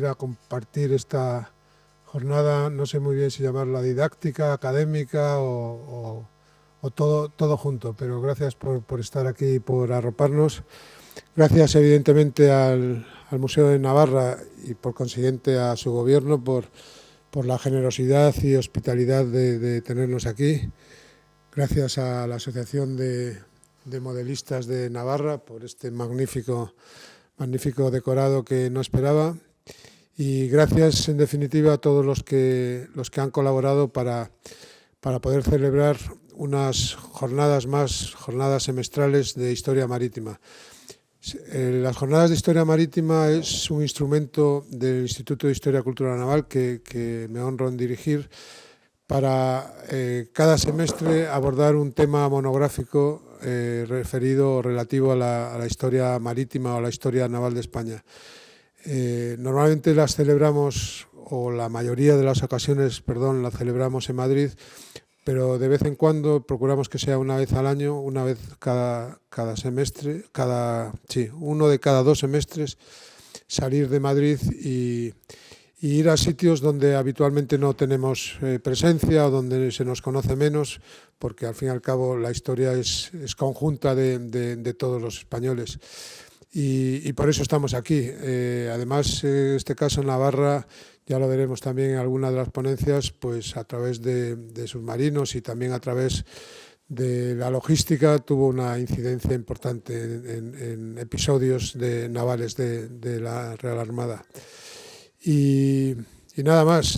a compartir esta jornada, no sé muy bien si llamarla didáctica, académica o todo junto, pero gracias por estar aquí y por arroparnos. Gracias evidentemente al Museo de Navarra y por consiguiente a su gobierno por la generosidad y hospitalidad de tenernos aquí. Gracias a la Asociación de Modelistas de Navarra por este magnífico decorado que no esperaba. Y gracias, en definitiva, a todos los que han colaborado para poder celebrar unas jornadas semestrales de historia marítima. Las jornadas de historia marítima es un instrumento del Instituto de Historia Cultural Naval que me honro en dirigir para cada semestre abordar un tema monográfico referido o relativo a la historia marítima o a la historia naval de España. Normalmente las celebramos, o la mayoría de las ocasiones, las celebramos en Madrid, pero de vez en cuando procuramos que sea una vez al año, una vez cada semestre, uno de cada 2 semestres, salir de Madrid y ir a sitios donde habitualmente no tenemos presencia o donde se nos conoce menos, porque al fin y al cabo la historia es conjunta de todos los españoles. Y por eso estamos aquí. Además, en este caso en Navarra, ya lo veremos también en alguna de las ponencias, pues a través de submarinos y también a través de la logística, tuvo una incidencia importante en episodios navales de la Real Armada. Y nada más,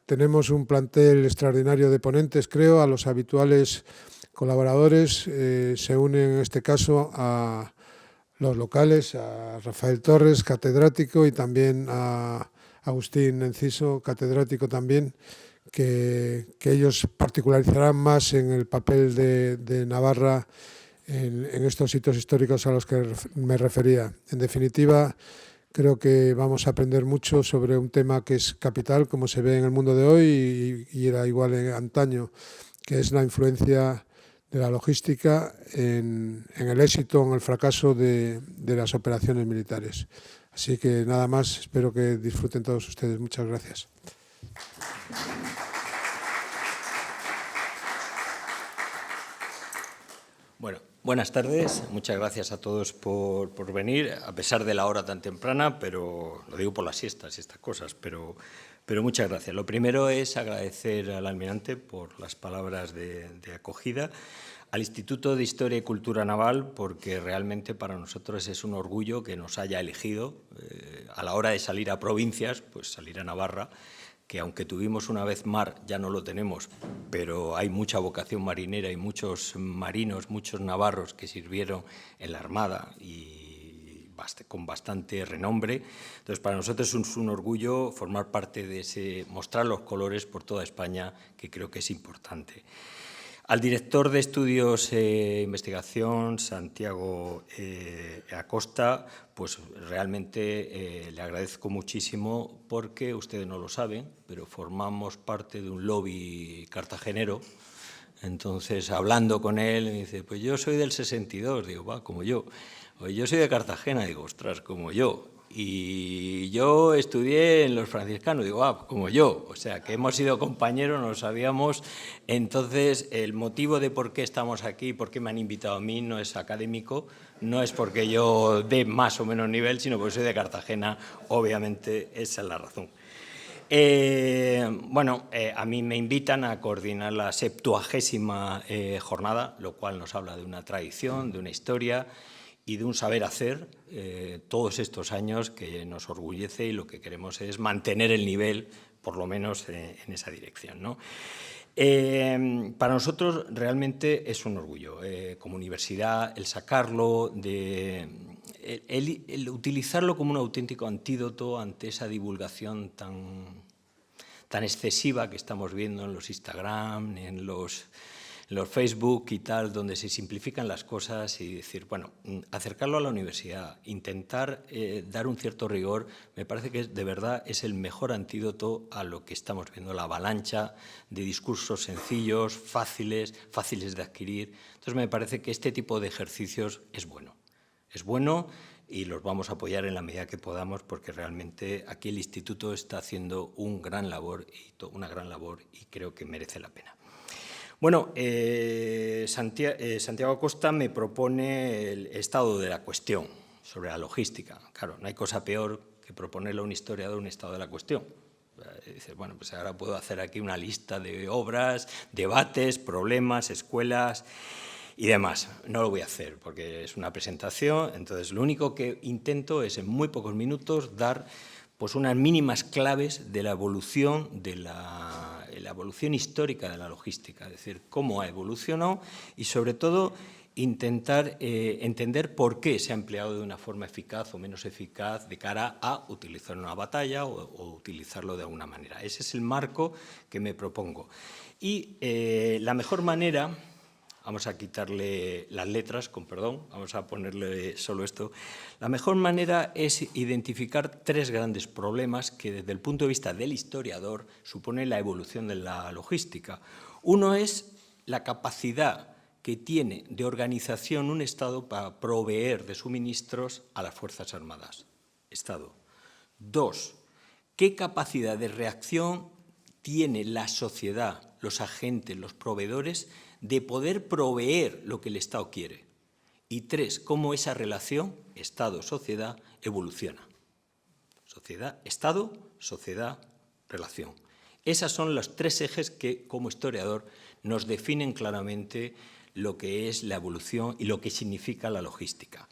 tenemos un plantel extraordinario de ponentes, creo. A los habituales colaboradores se unen en este caso a los locales, a Rafael Torres, catedrático, y también a Agustín Enciso, catedrático también, que ellos particularizarán más en el papel de Navarra en estos sitios históricos a los que me refería. En definitiva, creo que vamos a aprender mucho sobre un tema que es capital, como se ve en el mundo de hoy y era igual en antaño, que es la influencia de la logística en el éxito o en el fracaso de las operaciones militares. Así que nada más, espero que disfruten todos ustedes. Muchas gracias. Bueno, buenas tardes. Muchas gracias a todos por venir, a pesar de la hora tan temprana, pero lo digo por las siestas y estas cosas, pero muchas gracias. Lo primero es agradecer al almirante por las palabras de acogida, al Instituto de Historia y Cultura Naval, porque realmente para nosotros es un orgullo que nos haya elegido a la hora de salir a provincias, pues salir a Navarra, que aunque tuvimos una vez mar, ya no lo tenemos, pero hay mucha vocación marinera y muchos marinos, muchos navarros que sirvieron en la Armada y con bastante renombre. Entonces, para nosotros es un orgullo formar parte de ese, mostrar los colores por toda España, que creo que es importante. Al director de Estudios e Investigación, Santiago Acosta, pues realmente le agradezco muchísimo porque ustedes no lo saben, pero formamos parte de un lobby cartagenero. Entonces, hablando con él, me dice, pues yo soy del 62, digo, va, como yo. O yo soy de Cartagena, digo, ostras, como yo. Y yo estudié en los franciscanos, digo, como yo. O sea, que hemos sido compañeros, nos sabíamos. Entonces, el motivo de por qué estamos aquí, por qué me han invitado a mí, no es académico, no es porque yo dé más o menos nivel, sino porque soy de Cartagena. Obviamente, esa es la razón. A mí me invitan a coordinar la 70ª jornada, lo cual nos habla de una tradición, de una historia y de un saber hacer todos estos años que nos orgullece, y lo que queremos es mantener el nivel, por lo menos en esa dirección, ¿no? Para nosotros realmente es un orgullo, como universidad, el sacarlo, el utilizarlo como un auténtico antídoto ante esa divulgación tan excesiva que estamos viendo en los Instagram, en los Facebook y tal, donde se simplifican las cosas, y decir, bueno, acercarlo a la universidad, intentar dar un cierto rigor, me parece que de verdad es el mejor antídoto a lo que estamos viendo, la avalancha de discursos sencillos, fáciles de adquirir. Entonces me parece que este tipo de ejercicios es bueno. Es bueno y los vamos a apoyar en la medida que podamos, porque realmente aquí el Instituto está haciendo una gran labor y creo que merece la pena. Bueno, Santiago Costa me propone el estado de la cuestión sobre la logística. Claro, no hay cosa peor que proponerle a un historiador un estado de la cuestión. Dice, bueno, pues ahora puedo hacer aquí una lista de obras, debates, problemas, escuelas y demás. No lo voy a hacer porque es una presentación, entonces lo único que intento es en muy pocos minutos dar pues unas mínimas claves de la evolución histórica de la logística, es decir, cómo ha evolucionado y sobre todo intentar entender por qué se ha empleado de una forma eficaz o menos eficaz de cara a utilizarlo en una batalla o utilizarlo de alguna manera. Ese es el marco que me propongo. Y la mejor manera, vamos a quitarle las letras, con perdón, vamos a ponerle solo esto, la mejor manera es identificar tres grandes problemas que desde el punto de vista del historiador supone la evolución de la logística. Uno es la capacidad que tiene de organización un Estado para proveer de suministros a las Fuerzas Armadas. Estado. Dos, ¿qué capacidad de reacción tiene la sociedad, los agentes, los proveedores, de poder proveer lo que el Estado quiere? Y tres, ¿cómo esa relación Estado-sociedad evoluciona? Sociedad, Estado, sociedad, relación. Esos son los tres ejes que, como historiador, nos definen claramente lo que es la evolución y lo que significa la logística.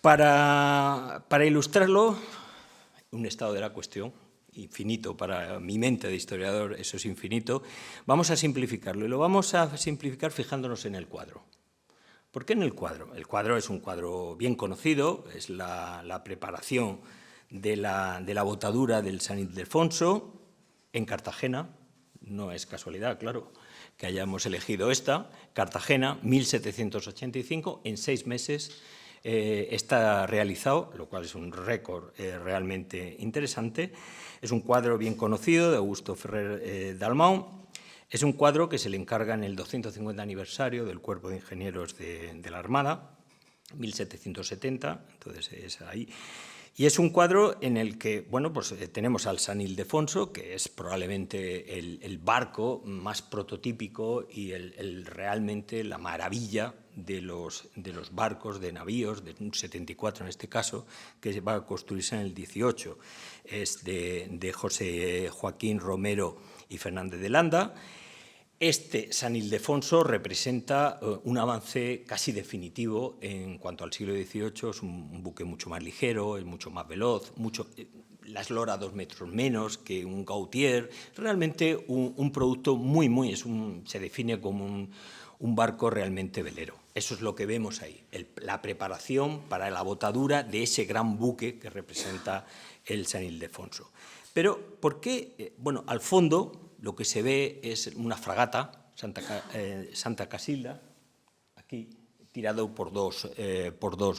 Para ilustrarlo, un estado de la cuestión, infinito para mi mente de historiador, eso es infinito, vamos a simplificarlo y lo vamos a simplificar fijándonos en el cuadro. ¿Por qué en el cuadro? El cuadro es un cuadro bien conocido, es la preparación de la botadura del San Ildefonso en Cartagena, no es casualidad, claro, que hayamos elegido esta, Cartagena, 1785, en 6 meses está realizado, lo cual es un récord realmente interesante. Es un cuadro bien conocido de Augusto Ferrer Dalmau. Es un cuadro que se le encarga en el 250 aniversario del Cuerpo de Ingenieros de la Armada, 1770, entonces es ahí. Y es un cuadro en el que, bueno, pues tenemos al San Ildefonso, que es probablemente el barco más prototípico y realmente la maravilla de los barcos, de navíos, de un 74 en este caso, que va a construirse en el 18. Es de José Joaquín Romero y Fernández de Landa. Este San Ildefonso representa un avance casi definitivo en cuanto al siglo XVIII, es un buque mucho más ligero, es mucho más veloz, la eslora 2 metros menos que un Gautier, realmente un producto se define como un barco realmente velero. Eso es lo que vemos ahí, la preparación para la botadura de ese gran buque que representa el San Ildefonso. Pero, ¿por qué? Bueno, al fondo lo que se ve es una fragata, Santa Casilda, aquí, tirado por dos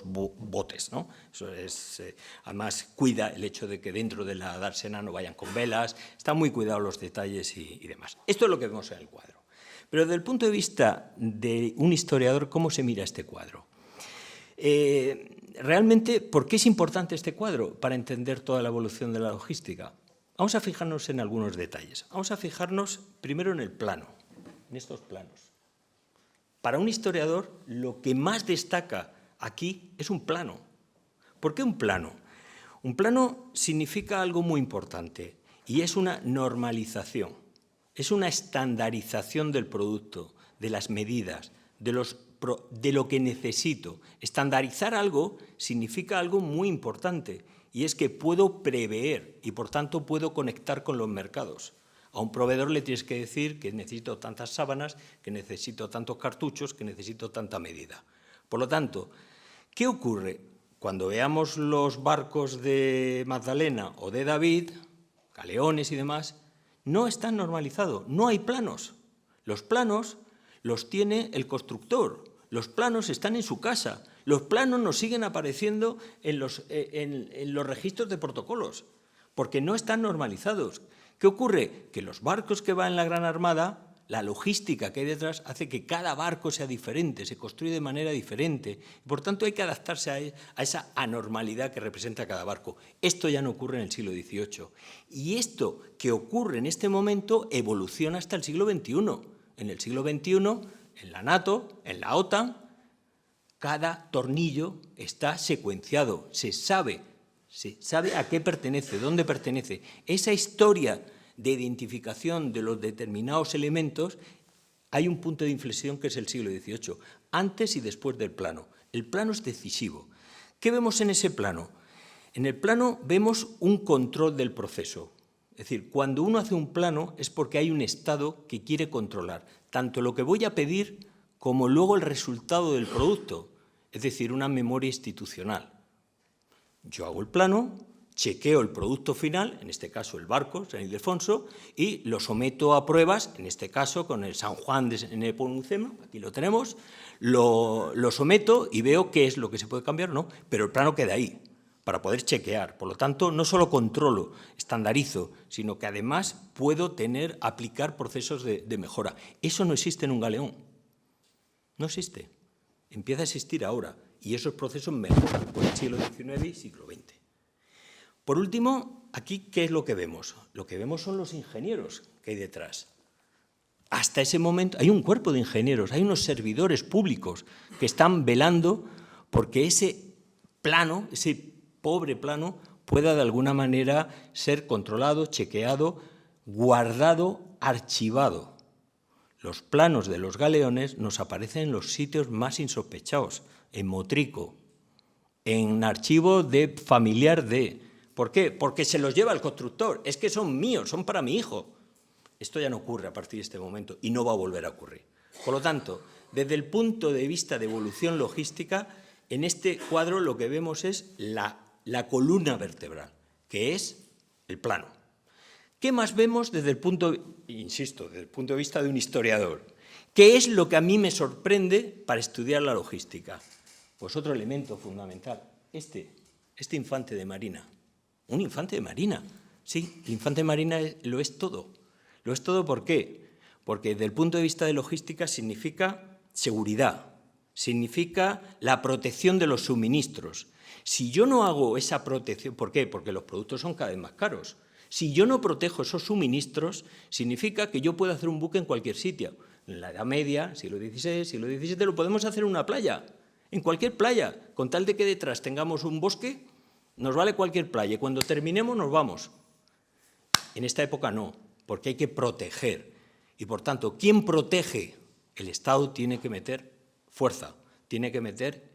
botes, ¿no? Eso es, además, cuida el hecho de que dentro de la dársena no vayan con velas, están muy cuidados los detalles y demás. Esto es lo que vemos en el cuadro. Pero desde el punto de vista de un historiador, ¿cómo se mira este cuadro? Realmente, ¿por qué es importante este cuadro para entender toda la evolución de la logística? Vamos a fijarnos en algunos detalles. Vamos a fijarnos primero en el plano, en estos planos. Para un historiador, lo que más destaca aquí es un plano. ¿Por qué un plano? Un plano significa algo muy importante y es una normalización, es una estandarización del producto, de las medidas, de lo que necesito. Estandarizar algo significa algo muy importante. Y es que puedo prever y, por tanto, puedo conectar con los mercados. A un proveedor le tienes que decir que necesito tantas sábanas, que necesito tantos cartuchos, que necesito tanta medida. Por lo tanto, ¿qué ocurre? Cuando veamos los barcos de Magdalena o de David, galeones y demás, no están normalizados, no hay planos. Los planos los tiene el constructor, los planos están en su casa. Los planos nos siguen apareciendo en los registros de protocolos, porque no están normalizados. ¿Qué ocurre? Que los barcos que van en la Gran Armada, la logística que hay detrás hace que cada barco sea diferente, se construye de manera diferente. Por tanto, hay que adaptarse a esa anormalidad que representa cada barco. Esto ya no ocurre en el siglo XVIII. Y esto que ocurre en este momento evoluciona hasta el siglo XXI. En el siglo XXI, en la NATO, en la OTAN, cada tornillo está secuenciado, se sabe a qué pertenece, dónde pertenece. Esa historia de identificación de los determinados elementos, hay un punto de inflexión que es el siglo XVIII, antes y después del plano. El plano es decisivo. ¿Qué vemos en ese plano? En el plano vemos un control del proceso. Es decir, cuando uno hace un plano es porque hay un Estado que quiere controlar tanto lo que voy a pedir como luego el resultado del producto, es decir, una memoria institucional. Yo hago el plano, chequeo el producto final, en este caso el barco, San Ildefonso, y lo someto a pruebas, en este caso con el San Juan de Nepomuceno, aquí lo tenemos, lo someto y veo qué es lo que se puede cambiar o no, pero el plano queda ahí, para poder chequear. Por lo tanto, no solo controlo, estandarizo, sino que además puedo aplicar procesos de mejora. Eso no existe en un galeón, no existe. Empieza a existir ahora, y esos procesos mejoran por el siglo XIX y siglo XX. Por último, aquí, ¿qué es lo que vemos? Lo que vemos son los ingenieros que hay detrás. Hasta ese momento hay un cuerpo de ingenieros, hay unos servidores públicos que están velando porque ese plano, ese pobre plano, pueda de alguna manera ser controlado, chequeado, guardado, archivado. Los planos de los galeones nos aparecen en los sitios más insospechados, en Motrico, en archivo de familiar de... ¿Por qué? Porque se los lleva el constructor, es que son míos, son para mi hijo. Esto ya no ocurre a partir de este momento y no va a volver a ocurrir. Por lo tanto, desde el punto de vista de evolución logística, en este cuadro lo que vemos es la columna vertebral, que es el plano. ¿Qué más vemos desde el punto, insisto, desde el punto de vista de un historiador? ¿Qué es lo que a mí me sorprende para estudiar la logística? Pues otro elemento fundamental, este infante de marina. Un infante de marina, sí, el infante de marina lo es todo. Lo es todo, ¿por qué? Porque desde el punto de vista de logística significa seguridad, significa la protección de los suministros. Si yo no hago esa protección, ¿por qué? Porque los productos son cada vez más caros. Si yo no protejo esos suministros, significa que yo puedo hacer un buque en cualquier sitio. En la Edad Media, siglo XVI, siglo XVII, lo podemos hacer en una playa, en cualquier playa, con tal de que detrás tengamos un bosque, nos vale cualquier playa, y cuando terminemos nos vamos. En esta época no, porque hay que proteger. Y por tanto, ¿quién protege? El Estado tiene que meter fuerza, tiene que meter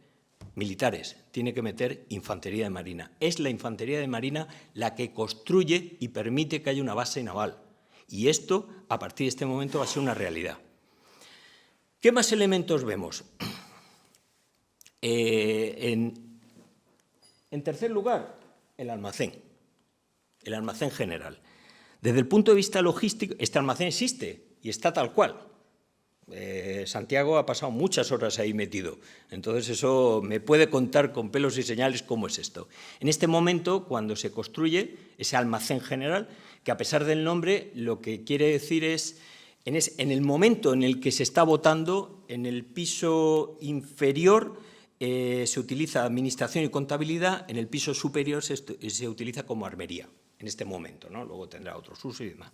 militares, tiene que meter infantería de marina. Es la infantería de marina la que construye y permite que haya una base naval. Y esto, a partir de este momento, va a ser una realidad. ¿Qué más elementos vemos? En tercer lugar, el almacén general. Desde el punto de vista logístico, este almacén existe y está tal cual. Santiago ha pasado muchas horas ahí metido, entonces eso me puede contar con pelos y señales cómo es esto. En este momento, cuando se construye ese almacén general, que a pesar del nombre, lo que quiere decir es, en el momento en el que se está votando, en el piso inferior se utiliza administración y contabilidad, en el piso superior se utiliza como armería, en este momento, ¿no? Luego tendrá otros usos y demás.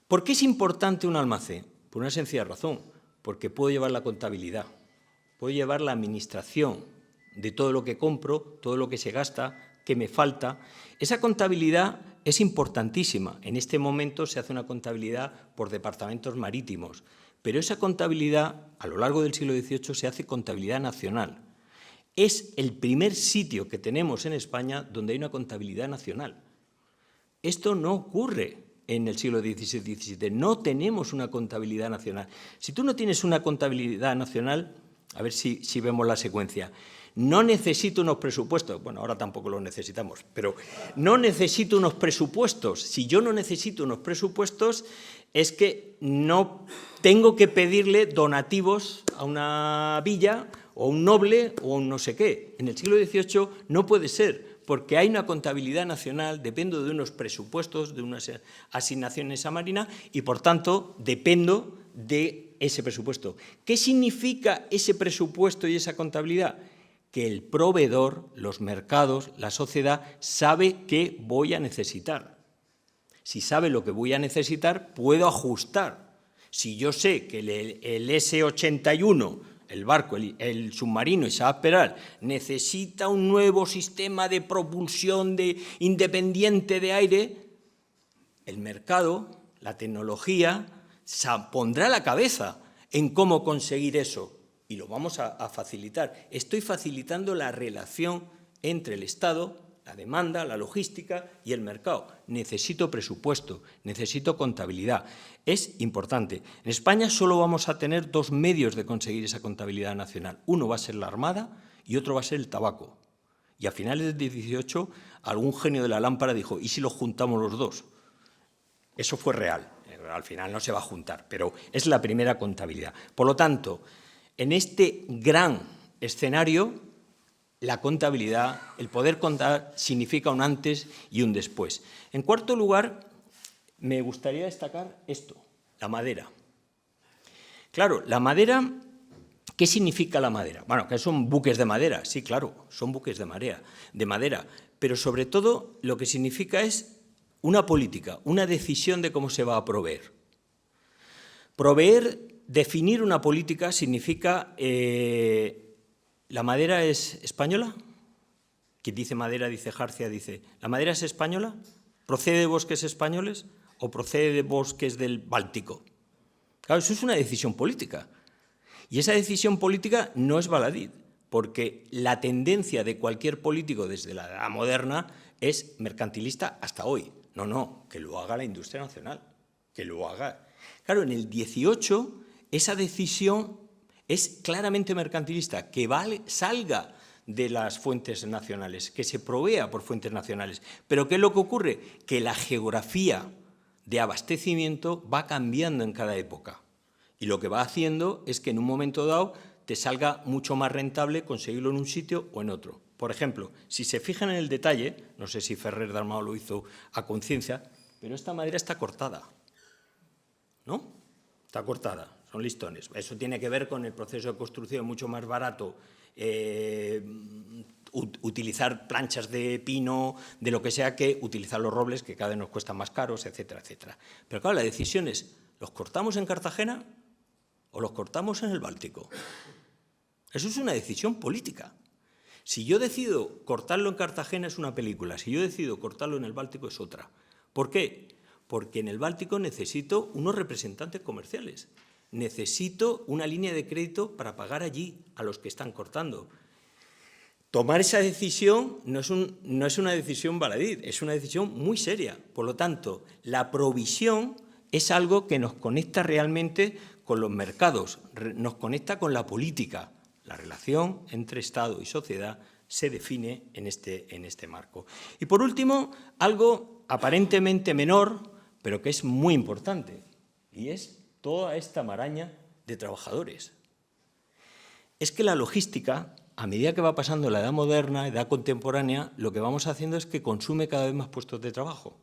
¿Por qué es importante un almacén? Por una sencilla razón, porque puedo llevar la contabilidad, puedo llevar la administración de todo lo que compro, todo lo que se gasta, qué me falta. Esa contabilidad es importantísima. En este momento se hace una contabilidad por departamentos marítimos, pero esa contabilidad, a lo largo del siglo XVIII, se hace contabilidad nacional. Es el primer sitio que tenemos en España donde hay una contabilidad nacional. Esto no ocurre en el siglo XVI-XVII. No tenemos una contabilidad nacional. Si tú no tienes una contabilidad nacional, a ver si vemos la secuencia, no necesito unos presupuestos, bueno, ahora tampoco los necesitamos, pero no necesito unos presupuestos. Si yo no necesito unos presupuestos, es que no tengo que pedirle donativos a una villa o a un noble o a un no sé qué. En el siglo XVIII no puede ser, porque hay una contabilidad nacional, dependo de unos presupuestos, de unas asignaciones a Marina y, por tanto, dependo de ese presupuesto. ¿Qué significa ese presupuesto y esa contabilidad? Que el proveedor, los mercados, la sociedad, sabe qué voy a necesitar. Si sabe lo que voy a necesitar, puedo ajustar. Si yo sé que el S-81, el barco, el submarino Isaac Peral, necesita un nuevo sistema de propulsión independiente de aire, el mercado, la tecnología, pondrá la cabeza en cómo conseguir eso y lo vamos a facilitar. Estoy facilitando la relación entre el Estado, la demanda, la logística y el mercado. Necesito presupuesto, necesito contabilidad. Es importante. En España solo vamos a tener dos medios de conseguir esa contabilidad nacional. Uno va a ser la Armada y otro va a ser el tabaco. Y a finales del 18, algún genio de la lámpara dijo, ¿y si los juntamos los dos? Eso fue real. Al final no se va a juntar, pero es la primera contabilidad. Por lo tanto, en este gran escenario, la contabilidad, el poder contar, significa un antes y un después. En cuarto lugar, me gustaría destacar esto, la madera. Claro, la madera, ¿qué significa la madera? Bueno, que son buques de madera, sí, claro, son buques de madera, pero sobre todo lo que significa es una política, una decisión de cómo se va a proveer. Proveer, definir una política significa... ¿La madera es española? Quien dice madera, dice jarcia, dice... ¿La madera es española? ¿Procede de bosques españoles o procede de bosques del Báltico? Claro, eso es una decisión política. Y esa decisión política no es baladí, porque la tendencia de cualquier político desde la edad moderna es mercantilista hasta hoy. No, que lo haga la industria nacional, que lo haga. Claro, en el 18 esa decisión es claramente mercantilista, que salga de las fuentes nacionales, que se provea por fuentes nacionales. Pero ¿qué es lo que ocurre? Que la geografía de abastecimiento va cambiando en cada época. Y lo que va haciendo es que en un momento dado te salga mucho más rentable conseguirlo en un sitio o en otro. Por ejemplo, si se fijan en el detalle, no sé si Ferrer Dalmau lo hizo a conciencia, pero esta madera está cortada, ¿no? Está cortada. Son listones. Eso tiene que ver con el proceso de construcción, mucho más barato utilizar planchas de pino, de lo que sea, que utilizar los robles, que cada vez nos cuestan más caros, etcétera, etcétera. Pero claro, la decisión es, ¿los cortamos en Cartagena o los cortamos en el Báltico? Eso es una decisión política. Si yo decido cortarlo en Cartagena es una película, si yo decido cortarlo en el Báltico es otra. ¿Por qué? Porque en el Báltico necesito unos representantes comerciales. Necesito una línea de crédito para pagar allí a los que están cortando. Tomar esa decisión no es una decisión baladí, es una decisión muy seria. Por lo tanto, la provisión es algo que nos conecta realmente con los mercados, nos conecta con la política. La relación entre Estado y sociedad se define en este marco. Y por último, algo aparentemente menor, pero que es muy importante, y es toda esta maraña de trabajadores. Es que la logística, a medida que va pasando la edad moderna, edad contemporánea, lo que vamos haciendo es que consume cada vez más puestos de trabajo.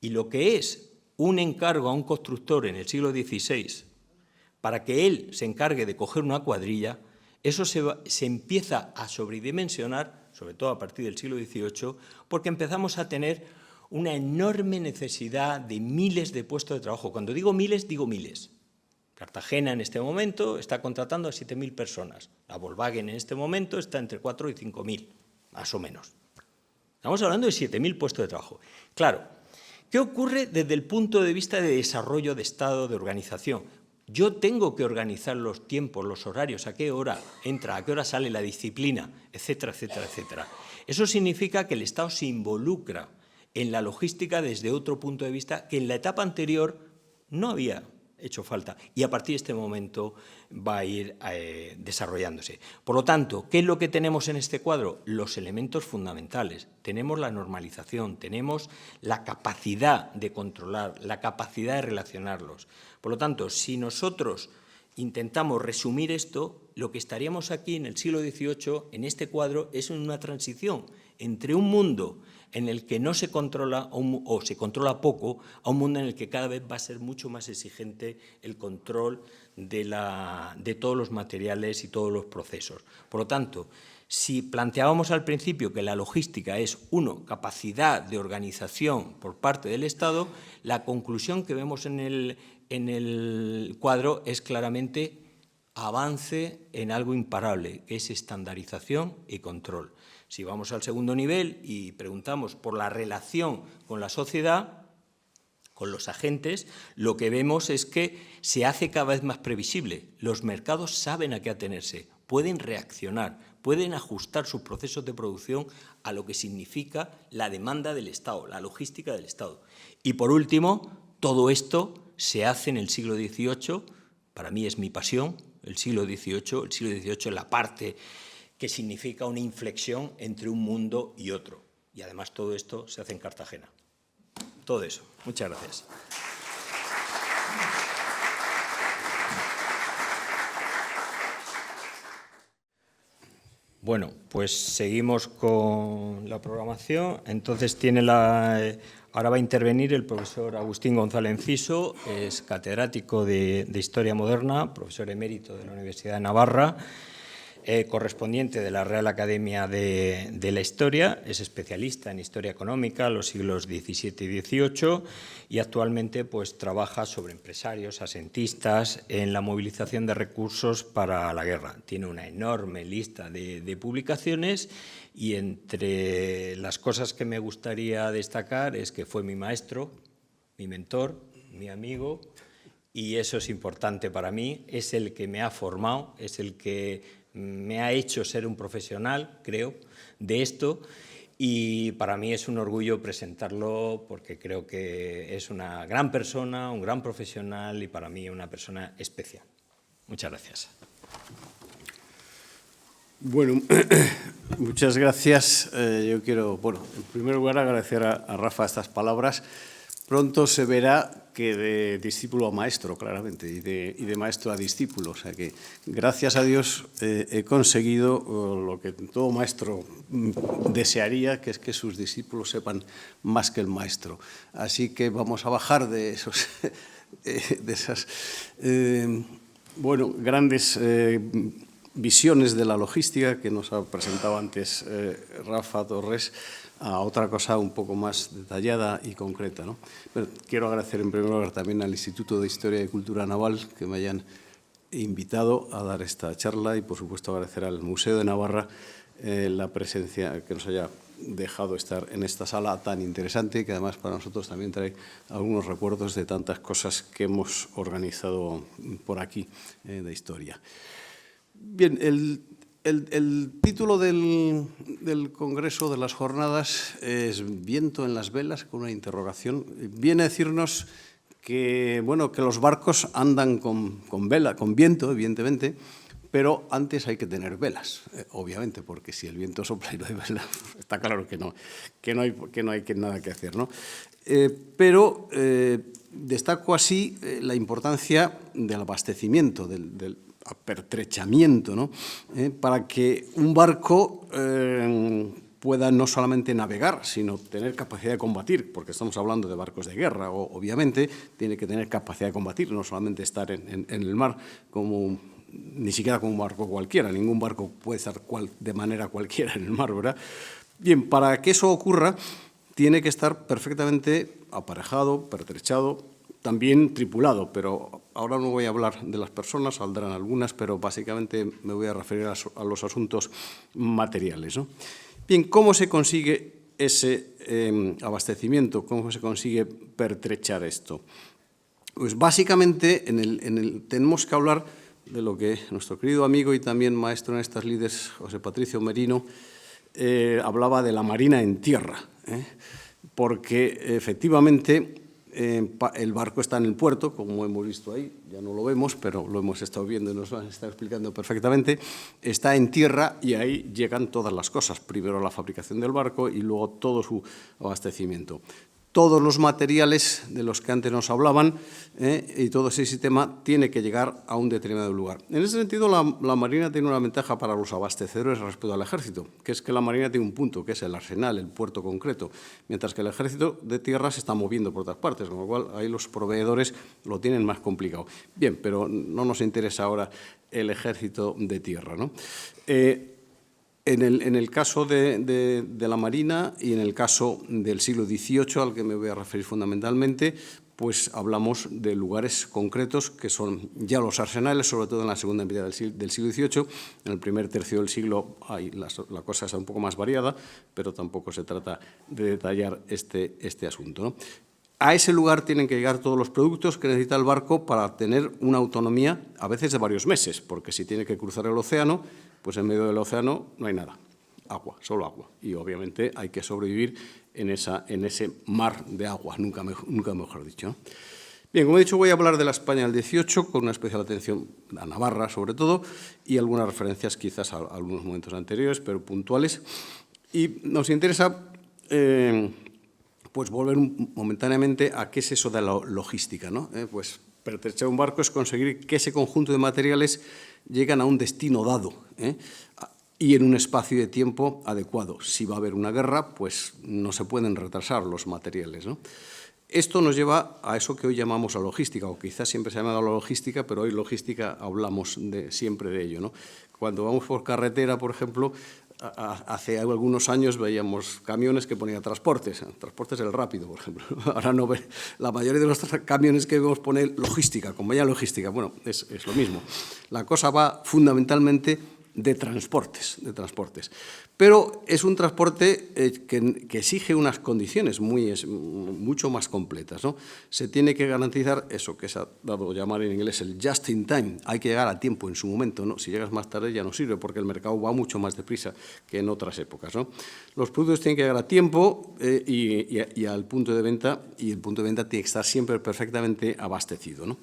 Y lo que es un encargo a un constructor en el siglo XVI, para que él se encargue de coger una cuadrilla, eso se empieza a sobredimensionar, sobre todo a partir del siglo XVIII, porque empezamos a tener una enorme necesidad de miles de puestos de trabajo. Cuando digo miles, digo miles. Cartagena en este momento está contratando a 7.000 personas. La Volkswagen en este momento está entre 4 y 5.000, más o menos. Estamos hablando de 7.000 puestos de trabajo. Claro, ¿qué ocurre desde el punto de vista de desarrollo de Estado, de organización? Yo tengo que organizar los tiempos, los horarios, a qué hora entra, a qué hora sale la disciplina, etcétera, etcétera, etcétera. Eso significa que el Estado se involucra en la logística desde otro punto de vista que en la etapa anterior no había hecho falta y a partir de este momento va a ir desarrollándose. Por lo tanto, ¿qué es lo que tenemos en este cuadro? Los elementos fundamentales. Tenemos la normalización, tenemos la capacidad de controlar, la capacidad de relacionarlos. Por lo tanto, si nosotros intentamos resumir esto, lo que estaríamos aquí en el siglo XVIII, en este cuadro, es una transición entre un mundo en el que no se controla o se controla poco, a un mundo en el que cada vez va a ser mucho más exigente el control de todos los materiales y todos los procesos. Por lo tanto, si planteábamos al principio que la logística es, uno, capacidad de organización por parte del Estado, la conclusión que vemos en el cuadro es claramente avance en algo imparable, que es estandarización y control. Si vamos al segundo nivel y preguntamos por la relación con la sociedad, con los agentes, lo que vemos es que se hace cada vez más previsible. Los mercados saben a qué atenerse, pueden reaccionar, pueden ajustar sus procesos de producción a lo que significa la demanda del Estado, la logística del Estado. Y por último, todo esto se hace en el siglo XVIII, para mí es mi pasión, el siglo XVIII es la parte que significa una inflexión entre un mundo y otro. Y además todo esto se hace en Cartagena. Todo eso. Muchas gracias. Bueno, pues seguimos con la programación. Entonces ahora va a intervenir el profesor Agustín González Enciso, es catedrático de Historia Moderna, profesor emérito de la Universidad de Navarra, correspondiente de la Real Academia de la Historia, es especialista en Historia Económica, los siglos XVII y XVIII, y actualmente pues, trabaja sobre empresarios, asentistas, en la movilización de recursos para la guerra. Tiene una enorme lista de publicaciones y entre las cosas que me gustaría destacar es que fue mi maestro, mi mentor, mi amigo, y eso es importante para mí, es el que me ha formado, es el que me ha hecho ser un profesional, creo, de esto, y para mí es un orgullo presentarlo porque creo que es una gran persona, un gran profesional y para mí una persona especial. Muchas gracias. Bueno, muchas gracias. Yo quiero, en primer lugar agradecer a Rafa estas palabras. Pronto se verá que de discípulo a maestro, claramente, y de maestro a discípulo. O sea que, gracias a Dios, he conseguido lo que todo maestro desearía, que es que sus discípulos sepan más que el maestro. Así que vamos a bajar de esas grandes visiones de la logística que nos ha presentado antes Rafa Torres, a otra cosa un poco más detallada y concreta, ¿no? Bueno, quiero agradecer en primer lugar también al Instituto de Historia y Cultura Naval que me hayan invitado a dar esta charla y, por supuesto, agradecer al Museo de Navarra la presencia que nos haya dejado estar en esta sala tan interesante que además para nosotros también trae algunos recuerdos de tantas cosas que hemos organizado por aquí de historia. Bien, el título del Congreso, de las jornadas, es Viento en las velas, con una interrogación. Viene a decirnos que los barcos andan con vela, con viento, evidentemente, pero antes hay que tener velas, obviamente, porque si el viento sopla y no hay vela, está claro que no hay nada que hacer, ¿no? Pero destaco así la importancia del abastecimiento, del apertrechamiento, ¿no? Para que un barco pueda no solamente navegar, sino tener capacidad de combatir, porque estamos hablando de barcos de guerra, obviamente tiene que tener capacidad de combatir, no solamente estar en el mar, ni siquiera como un barco cualquiera, ningún barco puede estar de manera cualquiera en el mar, ¿verdad? Bien, para que eso ocurra, tiene que estar perfectamente aparejado, pertrechado, también tripulado, pero ahora no voy a hablar de las personas, saldrán algunas, pero básicamente me voy a referir a los asuntos materiales, ¿no? Bien, ¿cómo se consigue ese abastecimiento? ¿Cómo se consigue pertrechar esto? Pues básicamente tenemos que hablar de lo que nuestro querido amigo y también maestro en estas lides, José Patricio Merino, hablaba de la marina en tierra, porque efectivamente el barco está en el puerto, como hemos visto ahí, ya no lo vemos, pero lo hemos estado viendo y nos lo han estado explicando perfectamente, está en tierra y ahí llegan todas las cosas, primero la fabricación del barco y luego todo su abastecimiento. todos los materiales de los que antes nos hablaban y todo ese sistema tiene que llegar a un determinado lugar. En ese sentido, la Marina tiene una ventaja para los abastecedores respecto al Ejército, que es que la Marina tiene un punto, que es el arsenal, el puerto concreto, mientras que el Ejército de tierra se está moviendo por otras partes, con lo cual ahí los proveedores lo tienen más complicado. Bien, pero no nos interesa ahora el Ejército de tierra, ¿no? En el caso de la Marina y en el caso del siglo XVIII, al que me voy a referir fundamentalmente, pues hablamos de lugares concretos que son ya los arsenales, sobre todo en la segunda mitad del siglo XVIII. En el primer tercio del siglo la cosa está un poco más variada, pero tampoco se trata de detallar este asunto, ¿no? A ese lugar tienen que llegar todos los productos que necesita el barco para tener una autonomía, a veces de varios meses, porque si tiene que cruzar el océano, pues en medio del océano no hay nada, agua, solo agua. Y obviamente hay que sobrevivir en ese mar de agua, nunca mejor dicho, ¿no? Bien, como he dicho, voy a hablar de la España del XVIII, con una especial atención a Navarra, sobre todo, y algunas referencias quizás a algunos momentos anteriores, pero puntuales. Y nos interesa pues volver momentáneamente a qué es eso de la logística, ¿no? Pues pertenecer a un barco es conseguir que ese conjunto de materiales llegan a un destino dado y en un espacio de tiempo adecuado. Si va a haber una guerra, pues no se pueden retrasar los materiales, ¿no? Esto nos lleva a eso que hoy llamamos la logística, o quizás siempre se ha llamado la logística, pero hoy logística hablamos siempre de ello, ¿no? Cuando vamos por carretera, por ejemplo, hace algunos años veíamos camiones que ponían transportes del rápido, por ejemplo. Ahora no ve, la mayoría de los camiones que vemos pone logística, compañía logística. Bueno, es lo mismo. La cosa va fundamentalmente de transportes. Pero es un transporte que exige unas condiciones mucho más completas, ¿no? Se tiene que garantizar eso que se ha dado a llamar en inglés el just in time. Hay que llegar a tiempo en su momento, ¿no? Si llegas más tarde ya no sirve, porque el mercado va mucho más deprisa que en otras épocas, ¿no? Los productos tienen que llegar a tiempo y al punto de venta, y el punto de venta tiene que estar siempre perfectamente abastecido, ¿no?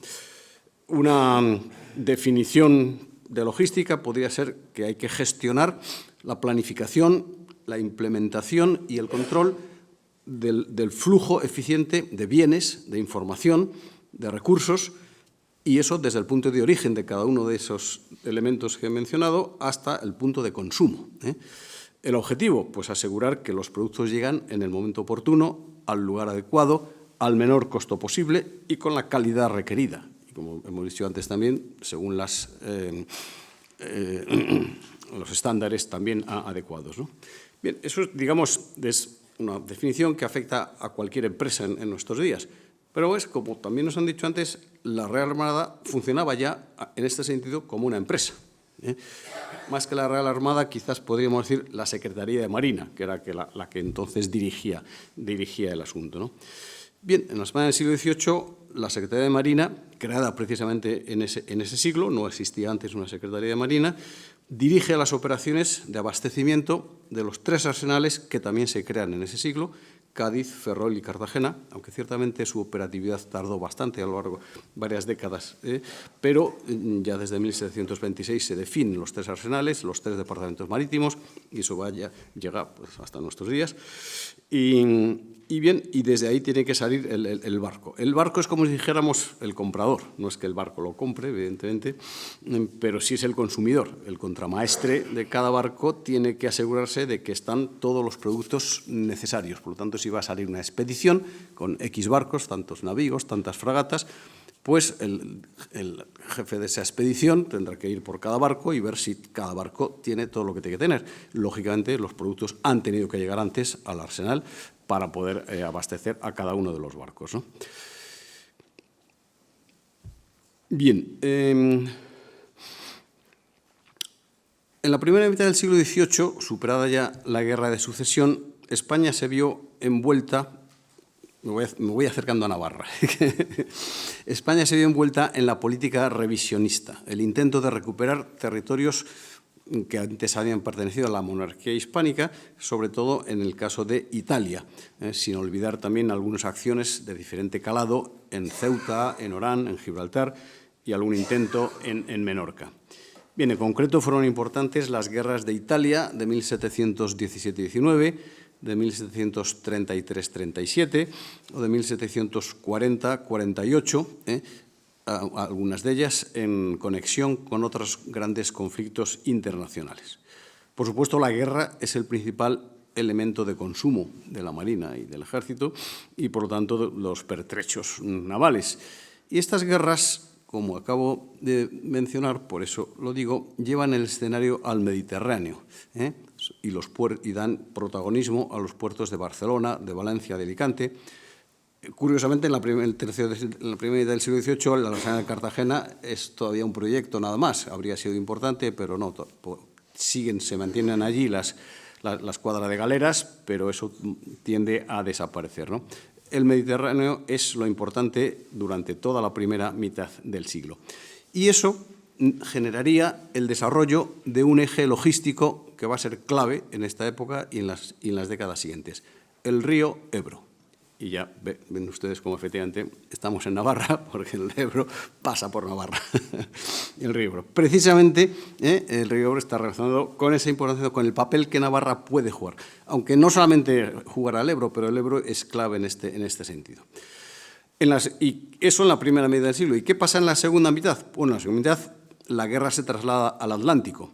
Una definición de logística podría ser que hay que gestionar la planificación, la implementación y el control del flujo eficiente de bienes, de información, de recursos, y eso desde el punto de origen de cada uno de esos elementos que he mencionado hasta el punto de consumo, ¿eh? El objetivo, pues asegurar que los productos llegan en el momento oportuno, al lugar adecuado, al menor costo posible y con la calidad requerida. Como hemos dicho antes también, según los estándares también adecuados, ¿no? Bien, eso, digamos, es una definición que afecta a cualquier empresa en nuestros días. Pero es, como también nos han dicho antes, la Real Armada funcionaba ya, en este sentido, como una empresa, ¿eh? Más que la Real Armada, quizás podríamos decir la Secretaría de Marina, que era la que entonces dirigía el asunto, ¿no? Bien, en la España del siglo XVIII, la Secretaría de Marina, creada precisamente en ese siglo, no existía antes una Secretaría de Marina, dirige las operaciones de abastecimiento de los 3 arsenales que también se crean en ese siglo, Cádiz, Ferrol y Cartagena, aunque ciertamente su operatividad tardó bastante a lo largo de varias décadas, pero ya desde 1726 se definen los 3 arsenales, los 3 departamentos marítimos, y eso llega pues, hasta nuestros días. Y bien, y desde ahí tiene que salir el barco. El barco es como si dijéramos el comprador, no es que el barco lo compre, evidentemente, pero sí es el consumidor. El contramaestre de cada barco tiene que asegurarse de que están todos los productos necesarios. Por lo tanto, si va a salir una expedición con X barcos, tantos navíos, tantas fragatas, pues el jefe de esa expedición tendrá que ir por cada barco y ver si cada barco tiene todo lo que tiene que tener. Lógicamente, los productos han tenido que llegar antes al arsenal para poder abastecer a cada uno de los barcos, ¿no? Bien, en la primera mitad del siglo XVIII, superada ya la Guerra de Sucesión, España se vio envuelta. Me voy acercando a Navarra. España se vio envuelta en la política revisionista, el intento de recuperar territorios que antes habían pertenecido a la monarquía hispánica, sobre todo en el caso de Italia, sin olvidar también algunas acciones de diferente calado en Ceuta, en Orán, en Gibraltar y algún intento en Menorca. Bien, en concreto fueron importantes las guerras de Italia de 1717-19, de 1733-37 o de 1740-48, algunas de ellas en conexión con otros grandes conflictos internacionales. Por supuesto, la guerra es el principal elemento de consumo de la Marina y del Ejército y, por lo tanto, los pertrechos navales. Y estas guerras, como acabo de mencionar, por eso lo digo, llevan el escenario al Mediterráneo y dan protagonismo a los puertos de Barcelona, de Valencia, de Alicante. Curiosamente, en la primera mitad del siglo XVIII, la Arsenal de Cartagena es todavía un proyecto nada más. Habría sido importante, pero no. Se mantienen allí la escuadra de galeras, pero eso tiende a desaparecer, ¿no? El Mediterráneo es lo importante durante toda la primera mitad del siglo. Y eso generaría el desarrollo de un eje logístico que va a ser clave en esta época y en las décadas siguientes, el río Ebro. Y ya ven ustedes cómo efectivamente estamos en Navarra, porque el Ebro pasa por Navarra, el río Ebro. Precisamente el río Ebro está relacionado con esa importancia, con el papel que Navarra puede jugar, aunque no solamente jugará al Ebro, pero el Ebro es clave en este sentido. Y eso en la primera mitad del siglo. ¿Y qué pasa en la segunda mitad? Bueno, en la segunda mitad la guerra se traslada al Atlántico,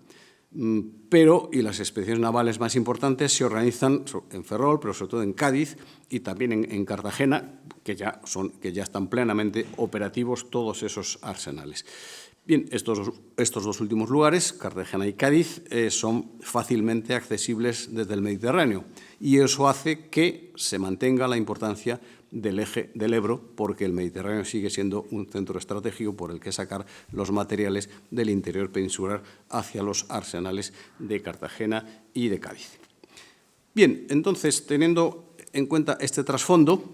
y las expediciones navales más importantes se organizan en Ferrol, pero sobre todo en Cádiz y también en Cartagena, que ya están plenamente operativos todos esos arsenales. Bien, estos dos últimos lugares, Cartagena y Cádiz, son fácilmente accesibles desde el Mediterráneo y eso hace que se mantenga la importancia del eje del Ebro, porque el Mediterráneo sigue siendo un centro estratégico por el que sacar los materiales del interior peninsular hacia los arsenales de Cartagena y de Cádiz. Bien, entonces, teniendo en cuenta este trasfondo,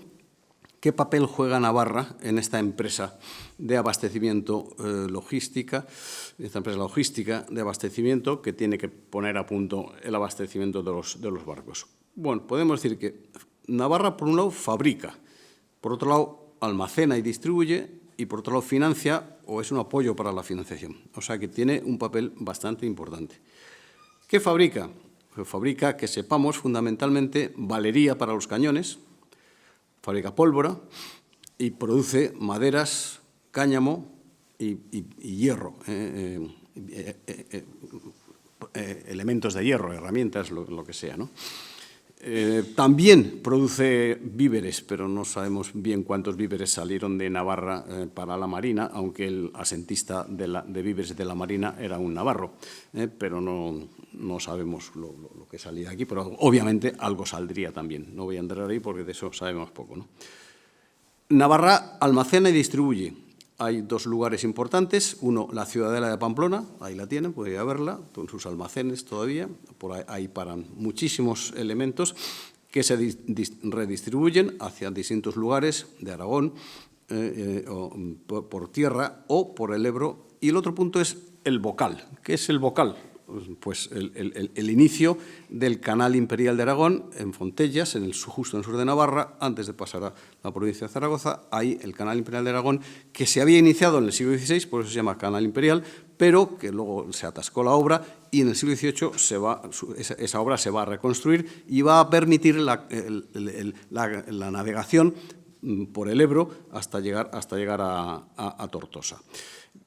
¿qué papel juega Navarra en esta empresa de abastecimiento logística, esta empresa logística de abastecimiento que tiene que poner a punto el abastecimiento de los barcos? Bueno, podemos decir que Navarra, por un lado, fabrica, por otro lado, almacena y distribuye, y por otro lado, financia o es un apoyo para la financiación. O sea que tiene un papel bastante importante. ¿Qué fabrica? Pues fabrica, que sepamos, fundamentalmente valería para los cañones, fabrica pólvora y produce maderas, cáñamo y hierro, elementos de hierro, herramientas, lo que sea, ¿no? También produce víveres, pero no sabemos bien cuántos víveres salieron de Navarra para la Marina, aunque el asentista de víveres de la Marina era un navarro, pero no sabemos lo que salía aquí, pero obviamente algo saldría también. No voy a entrar ahí porque de eso sabemos poco, ¿no? Navarra almacena y distribuye. Hay dos lugares importantes, uno, la Ciudadela de Pamplona, ahí la tienen, podría verla, con sus almacenes todavía, por ahí paran muchísimos elementos que se redistribuyen hacia distintos lugares de Aragón, por tierra o por el Ebro. Y el otro punto es el Bocal. ¿Qué es el Bocal? Pues el inicio del Canal Imperial de Aragón en Fontellas, justo en el sur de Navarra, antes de pasar a la provincia de Zaragoza. Hay el Canal Imperial de Aragón, que se había iniciado en el siglo XVI, por eso se llama Canal Imperial, pero que luego se atascó la obra y en el siglo XVIII esa obra se va a reconstruir y va a permitir la navegación por el Ebro hasta llegar a Tortosa.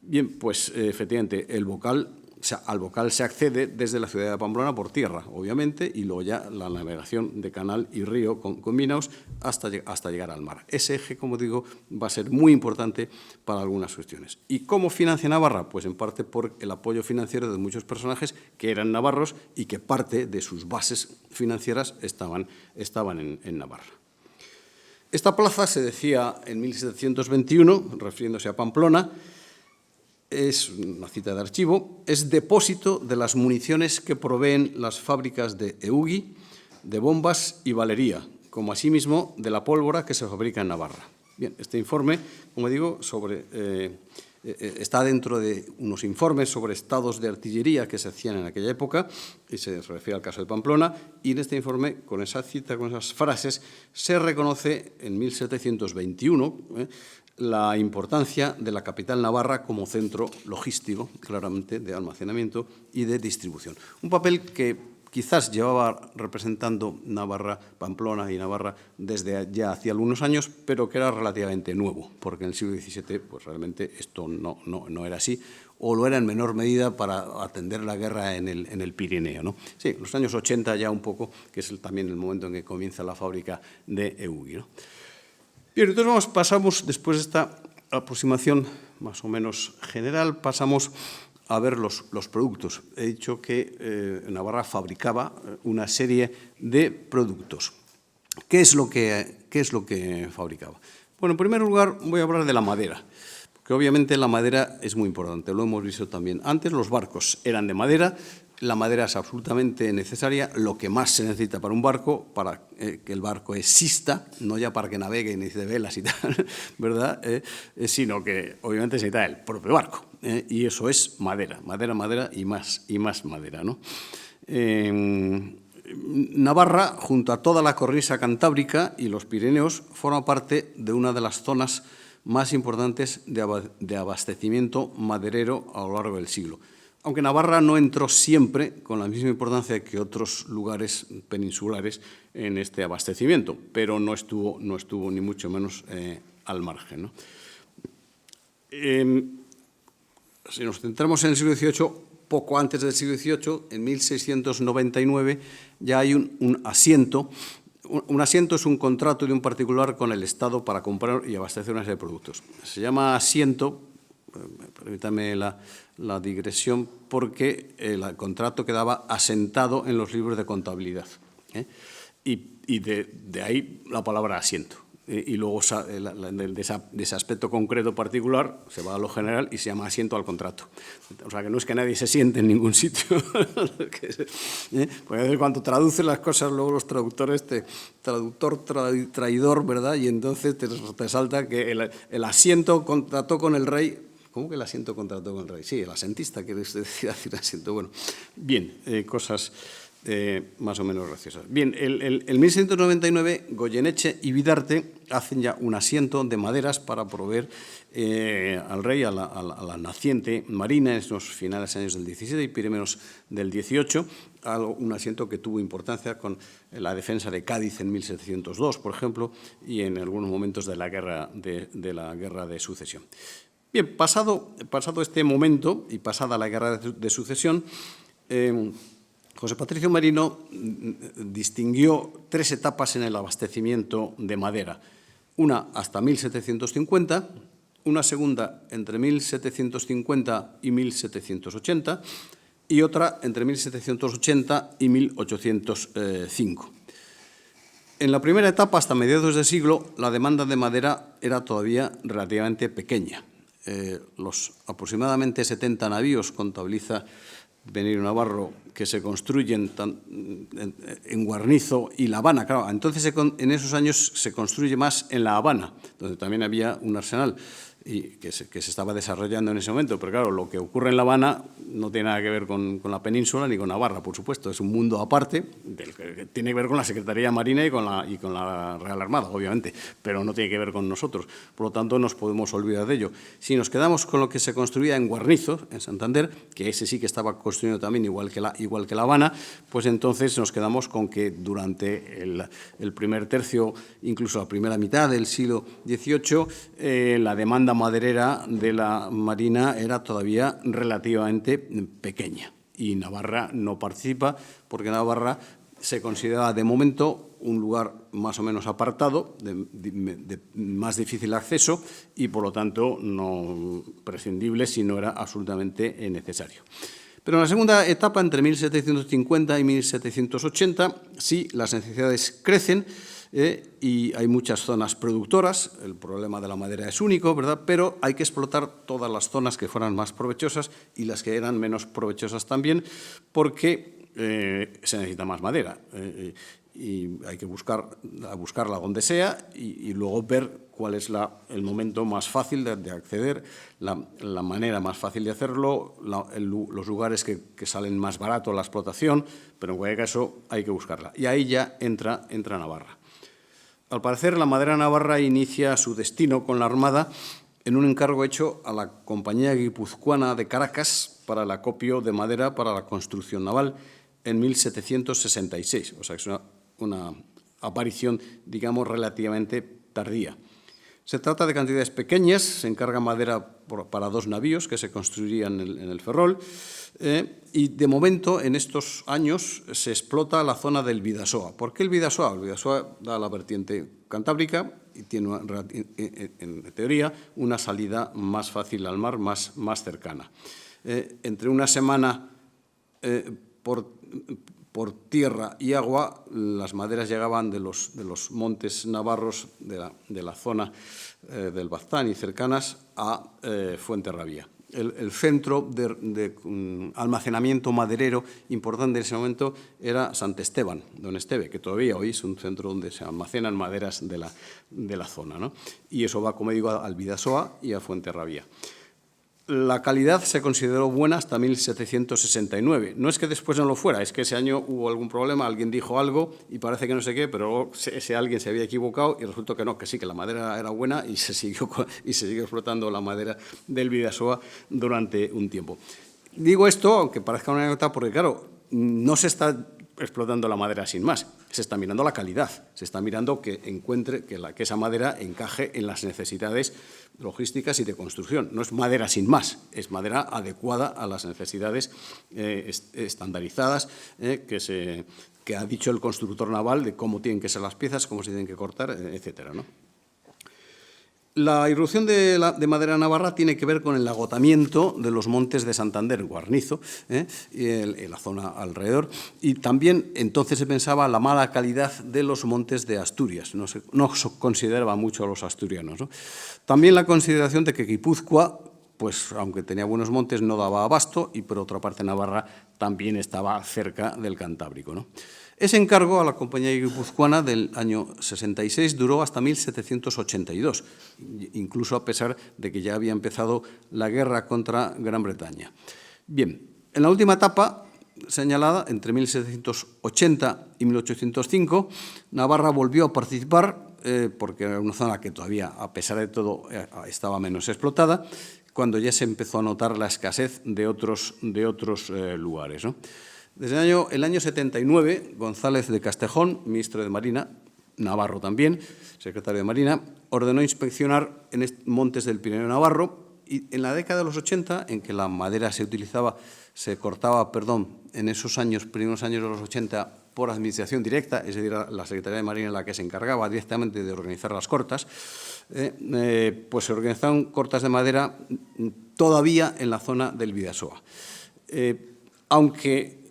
Bien, pues efectivamente al Bocal se accede desde la ciudad de Pamplona por tierra, obviamente, y luego ya la navegación de canal y río combinados hasta llegar al mar. Ese eje, como digo, va a ser muy importante para algunas cuestiones. ¿Y cómo financia Navarra? Pues en parte por el apoyo financiero de muchos personajes que eran navarros y que parte de sus bases financieras estaban en Navarra. Esta plaza se decía en 1721, refiriéndose a Pamplona, es una cita de archivo, es depósito de las municiones que proveen las fábricas de Eugui, de bombas y valería, como asimismo de la pólvora que se fabrica en Navarra. Bien, este informe, como digo, está dentro de unos informes sobre estados de artillería que se hacían en aquella época, y se refiere al caso de Pamplona, y en este informe, con esa cita, con esas frases, se reconoce en 1721 la importancia de la capital navarra como centro logístico, claramente, de almacenamiento y de distribución. Un papel que quizás llevaba representando Navarra, Pamplona y Navarra desde ya hacía algunos años, pero que era relativamente nuevo, porque en el siglo XVII pues realmente esto no era así, o lo era en menor medida para atender la guerra en el Pirineo, ¿no? Sí, los años 80 ya un poco, que es también el momento en que comienza la fábrica de Eugui, ¿no? Bien, entonces pasamos, después de esta aproximación más o menos general, pasamos a ver los productos. He dicho que Navarra fabricaba una serie de productos. ¿Qué es lo que fabricaba? Bueno, en primer lugar voy a hablar de la madera, porque obviamente la madera es muy importante, lo hemos visto también. Antes los barcos eran de madera, la madera es absolutamente necesaria, lo que más se necesita para un barco, para que el barco exista, no ya para que navegue y necesite velas y tal, ¿verdad? Sino que obviamente se necesita el propio barco, y eso es madera, madera, madera y más madera, ¿no? Navarra, junto a toda la cornisa cantábrica y los Pirineos, forma parte de una de las zonas más importantes de abastecimiento maderero a lo largo del siglo. Aunque Navarra no entró siempre con la misma importancia que otros lugares peninsulares en este abastecimiento, pero no estuvo ni mucho menos al margen, ¿no? Si nos centramos en el siglo XVIII, poco antes del siglo XVIII, en 1699, ya hay un asiento. Un asiento es un contrato de un particular con el Estado para comprar y abastecer una serie de productos. Se llama asiento, permítame la digresión, porque el contrato quedaba asentado en los libros de contabilidad, y de ahí la palabra asiento. Y luego de ese aspecto concreto particular se va a lo general y se llama asiento al contrato. O sea, que no es que nadie se siente en ningún sitio. Porque a veces cuando traduces las cosas, luego los traductores, traidor, ¿verdad? Y entonces te salta que el asiento contrató con el rey. ¿Cómo que el asiento contrató con el rey? Sí, el asentista, quiere decir asiento. Bueno, bien, cosas más o menos graciosas. Bien, en 1699, Goyeneche y Bidarte hacen ya un asiento de maderas para proveer al rey, a la naciente marina en los finales años del XVII y primeros del XVIII, un asiento que tuvo importancia con la defensa de Cádiz en 1702, por ejemplo, y en algunos momentos de la guerra de sucesión. Bien, pasado este momento y pasada la guerra de sucesión, José Patricio Merino distinguió 3 etapas en el abastecimiento de madera. Una hasta 1750, una segunda entre 1750 y 1780 y otra entre 1780 y 1805. En la primera etapa, hasta mediados de siglo, la demanda de madera era todavía relativamente pequeña. Los aproximadamente 70 navíos contabiliza Benigno Navarro que se construyen en Guarnizo y La Habana. Claro, entonces en esos años se construye más en La Habana, donde también había un arsenal y que se estaba desarrollando en ese momento. Pero claro, lo que ocurre en La Habana no tiene nada que ver con la península ni con Navarra, por supuesto. Es un mundo aparte, que tiene que ver con la Secretaría Marina y con la Real Armada, obviamente, pero no tiene que ver con nosotros. Por lo tanto, nos podemos olvidar de ello. Si nos quedamos con lo que se construía en Guarnizo, en Santander, que ese sí que estaba construido también igual que La Habana, pues entonces nos quedamos con que durante el primer tercio, incluso la primera mitad del siglo XVIII, la demanda maderera de la Marina era todavía relativamente pequeña y Navarra no participa porque Navarra se considera de momento un lugar más o menos apartado, de más difícil acceso y por lo tanto no prescindible si no era absolutamente necesario. Pero en la segunda etapa, entre 1750 y 1780, sí, las necesidades crecen y hay muchas zonas productoras. El problema de la madera es único, ¿verdad? Pero hay que explotar todas las zonas que fueran más provechosas y las que eran menos provechosas también, porque se necesita más madera. Y hay que buscarla donde sea y luego ver cuál es el momento más fácil de acceder, la manera más fácil de hacerlo, los lugares que salen más barato la explotación, pero en cualquier caso hay que buscarla. Y ahí ya entra Navarra. Al parecer, la madera navarra inicia su destino con la Armada en un encargo hecho a la Compañía Guipuzcoana de Caracas para el acopio de madera para la construcción naval en 1766, o sea que es una aparición, digamos, relativamente tardía. Se trata de cantidades pequeñas, se encarga madera para 2 navíos que se construirían en el Ferrol, y de momento, en estos años, se explota la zona del Bidasoa. ¿Por qué el Bidasoa? El Bidasoa da la vertiente cantábrica y tiene, en teoría, una salida más fácil al mar, más cercana. Entre una semana por tierra y agua, las maderas llegaban de los montes navarros de la zona del Baztán y cercanas a Fuenterrabía. El centro de almacenamiento maderero importante en ese momento era Sant Esteban, Don Esteve, que todavía hoy es un centro donde se almacenan maderas de la zona, ¿no? Y eso va, como digo, al Bidasoa y a Fuenterrabía. La calidad se consideró buena hasta 1769. No es que después no lo fuera, es que ese año hubo algún problema, alguien dijo algo y parece que no sé qué, pero ese alguien se había equivocado y resultó que no, que sí, que la madera era buena y se siguió explotando la madera del Bidasoa durante un tiempo. Digo esto, aunque parezca una anécdota, porque claro, no se está explotando la madera sin más, se está mirando la calidad, se está mirando que esa madera encaje en las necesidades logísticas y de construcción. No es madera sin más, es madera adecuada a las necesidades estandarizadas que ha dicho el constructor naval de cómo tienen que ser las piezas, cómo se tienen que cortar, etcétera, ¿no? La irrupción de madera navarra tiene que ver con el agotamiento de los montes de Santander, Guarnizo, en la zona alrededor, y también entonces se pensaba la mala calidad de los montes de Asturias. No se consideraba mucho a los asturianos, ¿no? También la consideración de que Guipúzcoa, pues aunque tenía buenos montes, no daba abasto, y por otra parte Navarra también estaba cerca del Cantábrico, ¿no? Ese encargo a la Compañía Guipuzcoana del año 66 duró hasta 1782, incluso a pesar de que ya había empezado la guerra contra Gran Bretaña. Bien, en la última etapa señalada, entre 1780 y 1805, Navarra volvió a participar, porque era una zona que todavía, a pesar de todo, estaba menos explotada, cuando ya se empezó a notar la escasez de otros lugares, ¿no? Desde el año 79, González de Castejón, ministro de Marina, navarro también, secretario de Marina, ordenó inspeccionar en montes del Pirineo navarro, y en la década de los 80, en que la madera se cortaba, en esos primeros años de los 80, por administración directa, es decir, la Secretaría de Marina la que se encargaba directamente de organizar las cortas, pues se organizaron cortas de madera todavía en la zona del Bidasoa.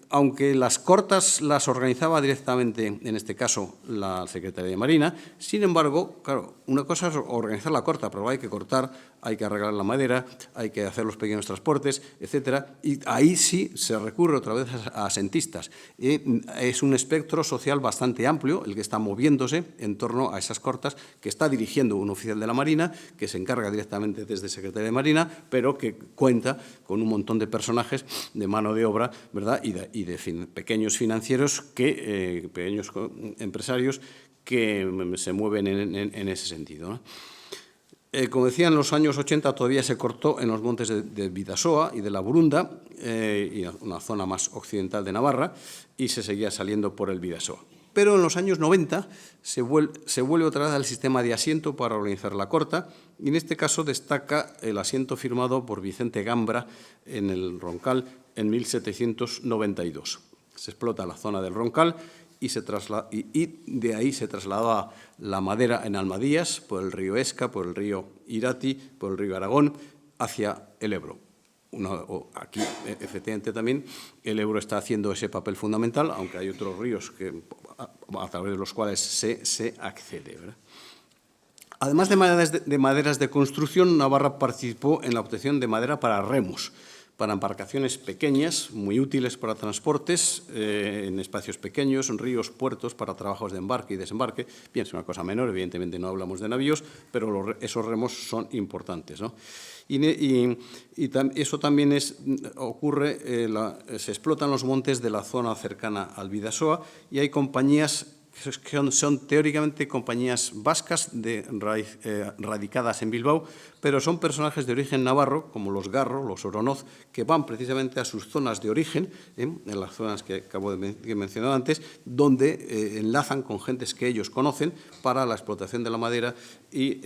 Aunque las cortas las organizaba directamente, en este caso, la Secretaría de Marina, sin embargo, claro, una cosa es organizar la corta, pero hay que cortar, hay que arreglar la madera, hay que hacer los pequeños transportes, etcétera, y ahí sí se recurre otra vez a asentistas. Es un espectro social bastante amplio el que está moviéndose en torno a esas cortas, que está dirigiendo un oficial de la Marina, que se encarga directamente desde Secretaría de Marina, pero que cuenta con un montón de personajes de mano de obra, ¿verdad?, y de pequeños financieros, pequeños empresarios que se mueven en ese sentido, ¿no? Como decía, en los años 80 todavía se cortó en los montes de Bidasoa y de la Burunda, y una zona más occidental de Navarra, y se seguía saliendo por el Bidasoa. Pero en los años 90 se vuelve otra vez al sistema de asiento para organizar la corta, y en este caso destaca el asiento firmado por Vicente Gambra en el Roncal en 1792. Se explota la zona del Roncal y de ahí se trasladaba la madera en Almadías, por el río Esca, por el río Irati, por el río Aragón, hacia el Ebro. Aquí, efectivamente, también el Ebro está haciendo ese papel fundamental, aunque hay otros ríos a través de los cuales se accede, ¿verdad? Además de maderas de construcción, Navarra participó en la obtención de madera para remos, para embarcaciones pequeñas, muy útiles para transportes, en espacios pequeños, en ríos, puertos, para trabajos de embarque y desembarque. Bien, es una cosa menor, evidentemente no hablamos de navíos, pero esos remos son importantes, ¿no? Y eso también ocurre, se explotan los montes de la zona cercana al Bidasoa, y hay compañías son teóricamente compañías vascas radicadas en Bilbao, pero son personajes de origen navarro, como los Garro, los Oronoz, que van precisamente a sus zonas de origen, en las zonas que he mencionado antes, donde enlazan con gentes que ellos conocen para la explotación de la madera y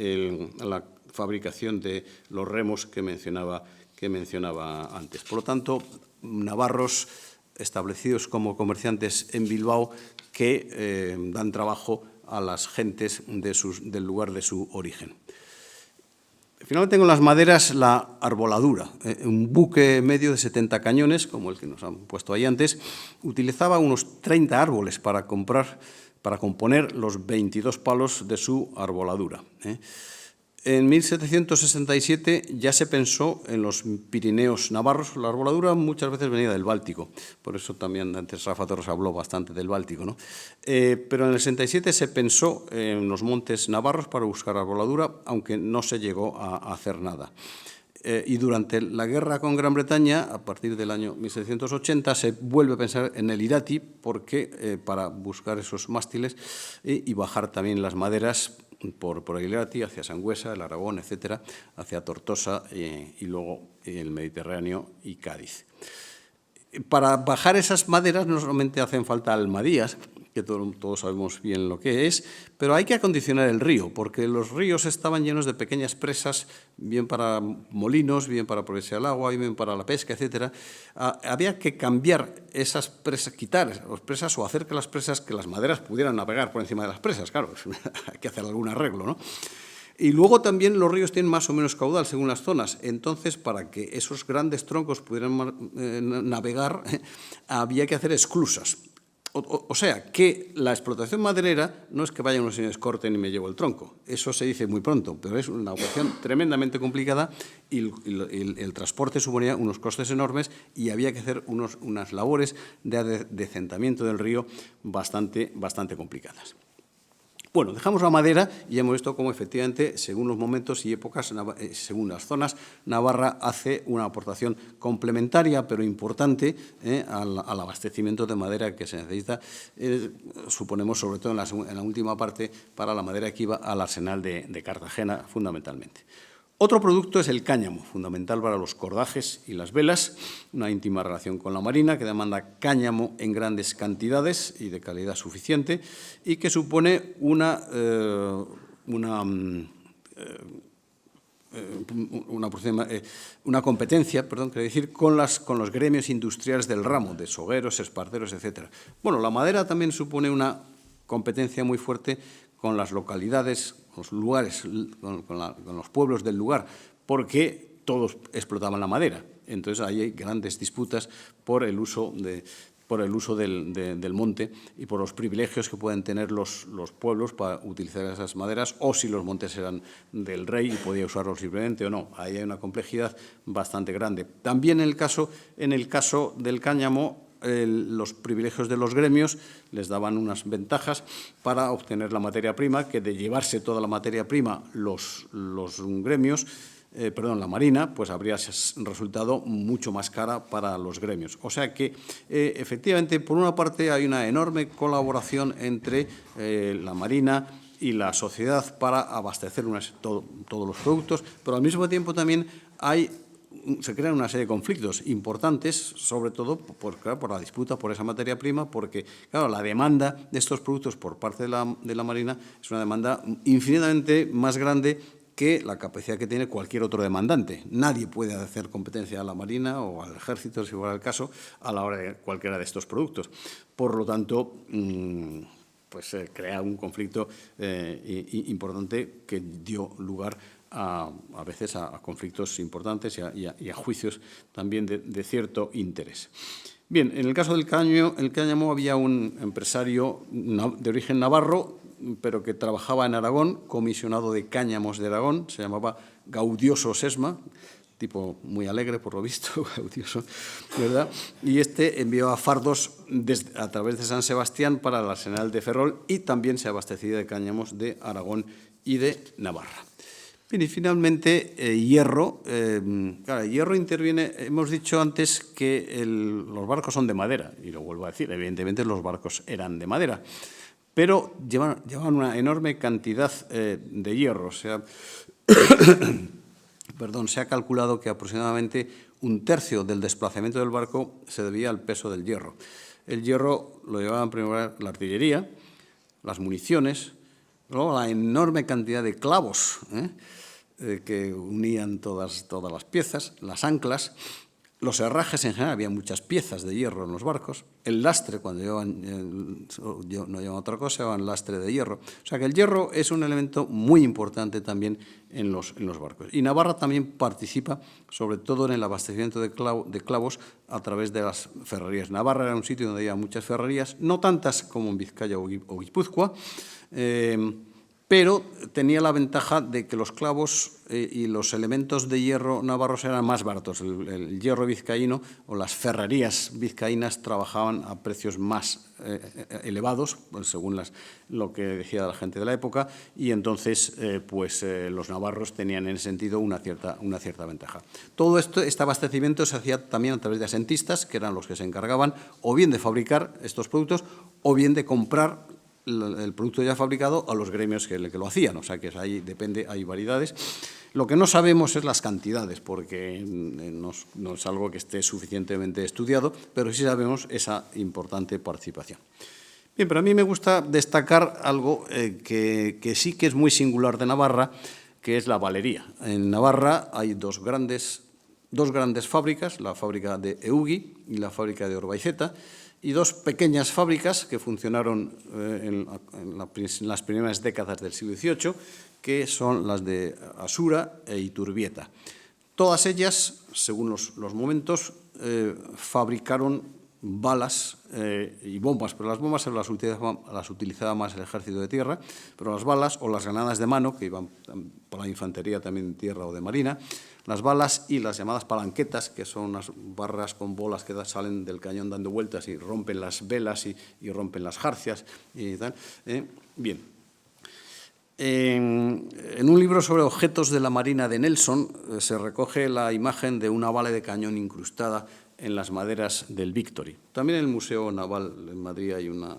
la fabricación de los remos que mencionaba antes. Por lo tanto, navarros establecidos como comerciantes en Bilbao que dan trabajo a las gentes del lugar de su origen. Finalmente, con las maderas, la arboladura. Un buque medio de 70 cañones, como el que nos han puesto ahí antes, utilizaba unos 30 árboles para componer los 22 palos de su arboladura. En 1767 ya se pensó en los Pirineos navarros. La arboladura muchas veces venía del Báltico, por eso también antes Rafa Torres habló bastante del Báltico, ¿no? Pero en el 67 se pensó en los montes navarros para buscar arboladura, aunque no se llegó a hacer nada. Y durante la guerra con Gran Bretaña, a partir del año 1780, se vuelve a pensar en el Irati para buscar esos mástiles y bajar también las maderas por el Irati hacia Sangüesa, el Aragón, etcétera, hacia Tortosa y luego el Mediterráneo y Cádiz. Para bajar esas maderas no solamente hacen falta almadías, que todos sabemos bien lo que es, pero hay que acondicionar el río, porque los ríos estaban llenos de pequeñas presas, bien para molinos, bien para aprovechar el agua, bien para la pesca, etcétera. Había que cambiar esas presas, quitar las presas o hacer que las maderas pudieran navegar por encima de las presas. Claro, hay que hacer algún arreglo, ¿no? Y luego también los ríos tienen más o menos caudal según las zonas. Entonces, para que esos grandes troncos pudieran navegar, había que hacer esclusas. O sea, que la explotación maderera no es que vayan unos señores, corten y me llevo el tronco. Eso se dice muy pronto, pero es una operación tremendamente complicada y el transporte suponía unos costes enormes y había que hacer unas labores de adecentamiento del río bastante complicadas. Bueno, dejamos la madera y hemos visto cómo efectivamente, según los momentos y épocas, según las zonas, Navarra hace una aportación complementaria pero importante al abastecimiento de madera que se necesita, suponemos, sobre todo en la última parte, para la madera que iba al arsenal de Cartagena, fundamentalmente. Otro producto es el cáñamo, fundamental para los cordajes y las velas, una íntima relación con la marina que demanda cáñamo en grandes cantidades y de calidad suficiente y que supone una competencia, quiero decir, con los gremios industriales del ramo, de sogueros, esparteros, etc. Bueno, la madera también supone una competencia muy fuerte con las localidades, los lugares, con los pueblos del lugar, porque todos explotaban la madera. Entonces, ahí hay grandes disputas por el uso del monte y por los privilegios que pueden tener los pueblos para utilizar esas maderas, o si los montes eran del rey y podía usarlos libremente o no. Ahí hay una complejidad bastante grande. También en el caso del cáñamo, los privilegios de los gremios les daban unas ventajas para obtener la materia prima, que de llevarse toda la materia prima los gremios, la marina, pues habría resultado mucho más cara para los gremios. O sea que, efectivamente, por una parte hay una enorme colaboración entre la marina y la sociedad para abastecer todos los productos, pero al mismo tiempo también se crean una serie de conflictos importantes, sobre todo por la disputa por esa materia prima, porque, claro, la demanda de estos productos por parte de la Marina es una demanda infinitamente más grande que la capacidad que tiene cualquier otro demandante. Nadie puede hacer competencia a la Marina o al Ejército, si fuera el caso, a la hora de cualquiera de estos productos. Por lo tanto, pues se crea un conflicto importante que dio lugar a veces a conflictos importantes y a juicios también de cierto interés. Bien, en el caso del cáñamo había un empresario de origen navarro, pero que trabajaba en Aragón, comisionado de cáñamos de Aragón, se llamaba Gaudioso Sesma, tipo muy alegre por lo visto, gaudioso, ¿verdad? Y envió a fardos a través de San Sebastián para el arsenal de Ferrol y también se abastecía de cáñamos de Aragón y de Navarra. Bien, y finalmente, hierro. Claro, el hierro interviene. Hemos dicho antes que los barcos son de madera, y lo vuelvo a decir, evidentemente los barcos eran de madera, pero llevaban una enorme cantidad de hierro. O sea, perdón, se ha calculado que aproximadamente 1/3 del desplazamiento del barco se debía al peso del hierro. El hierro lo llevaba en primer lugar la artillería, las municiones, luego la enorme cantidad de clavos que unían todas las piezas, las anclas, los herrajes en general, había muchas piezas de hierro en los barcos, el lastre, cuando no llevaban otra cosa, llevaban lastre de hierro. O sea que el hierro es un elemento muy importante también en los barcos. Y Navarra también participa, sobre todo en el abastecimiento de clavos a través de las ferrerías. Navarra era un sitio donde había muchas ferrerías, no tantas como en Vizcaya o Guipúzcoa, pero tenía la ventaja de que los clavos y los elementos de hierro navarros eran más baratos. El hierro vizcaíno o las ferrerías vizcaínas trabajaban a precios más elevados, pues, según lo que decía la gente de la época, y entonces los navarros tenían en ese sentido una cierta ventaja. Todo este abastecimiento se hacía también a través de asentistas, que eran los que se encargaban o bien de fabricar estos productos o bien de comprar el producto ya fabricado a los gremios que lo hacían. O sea que ahí depende, hay variedades. Lo que no sabemos es las cantidades, porque no es algo que esté suficientemente estudiado, pero sí sabemos esa importante participación. Bien, pero a mí me gusta destacar algo que sí que es muy singular de Navarra, que es la valería. En Navarra hay dos grandes fábricas, la fábrica de Eugui y la fábrica de Orbaiceta, y dos pequeñas fábricas que funcionaron en las primeras décadas del siglo XVIII, que son las de Asura e Iturbieta. Todas ellas, según los momentos, fabricaron balas y bombas, pero las bombas las utilizaba más el ejército de tierra, pero las balas o las granadas de mano, que iban para la infantería también de tierra o de marina, las balas y las llamadas palanquetas, que son unas barras con bolas que salen del cañón dando vueltas y rompen las velas y rompen las jarcias y tal. Bien. En un libro sobre objetos de la Marina de Nelson se recoge la imagen de una bala de cañón incrustada en las maderas del Victory. También en el Museo Naval en Madrid hay una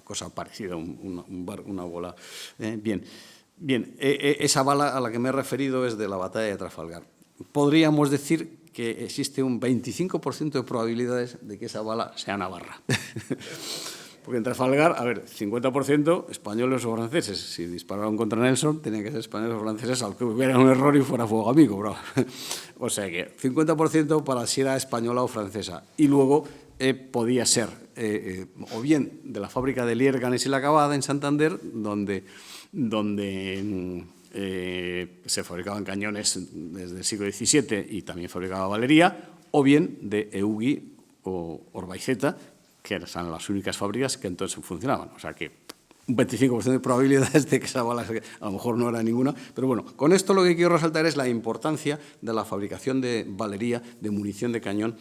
cosa parecida, una bola. Bien, esa bala a la que me he referido es de la batalla de Trafalgar. Podríamos decir que existe un 25% de probabilidades de que esa bala sea navarra. Porque en Trafalgar, 50% españoles o franceses. Si dispararon contra Nelson, tenían que ser españoles o franceses, aunque hubiera un error y fuera fuego amigo, bro. O sea que 50% para si era española o francesa. Y luego podía ser o bien de la fábrica de Lierganes y la Cavada en Santander, donde se fabricaban cañones desde el siglo XVII y también fabricaba valería, o bien de Eugui o Orbaiceta, que eran las únicas fábricas que entonces funcionaban. O sea que un 25% de probabilidades de que esa bala a lo mejor no era ninguna. Pero bueno, con esto lo que quiero resaltar es la importancia de la fabricación de valería, de munición de cañón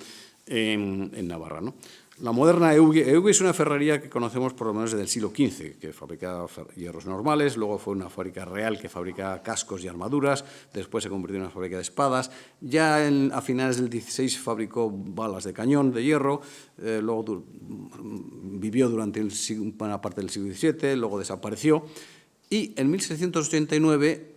en Navarra, ¿no? La moderna Eugui es una ferrería que conocemos por lo menos desde el siglo XV, que fabricaba hierros normales, luego fue una fábrica real que fabricaba cascos y armaduras, después se convirtió en una fábrica de espadas, ya a finales del XVI fabricó balas de cañón de hierro, luego vivió durante una parte del siglo XVII, luego desapareció, y en 1689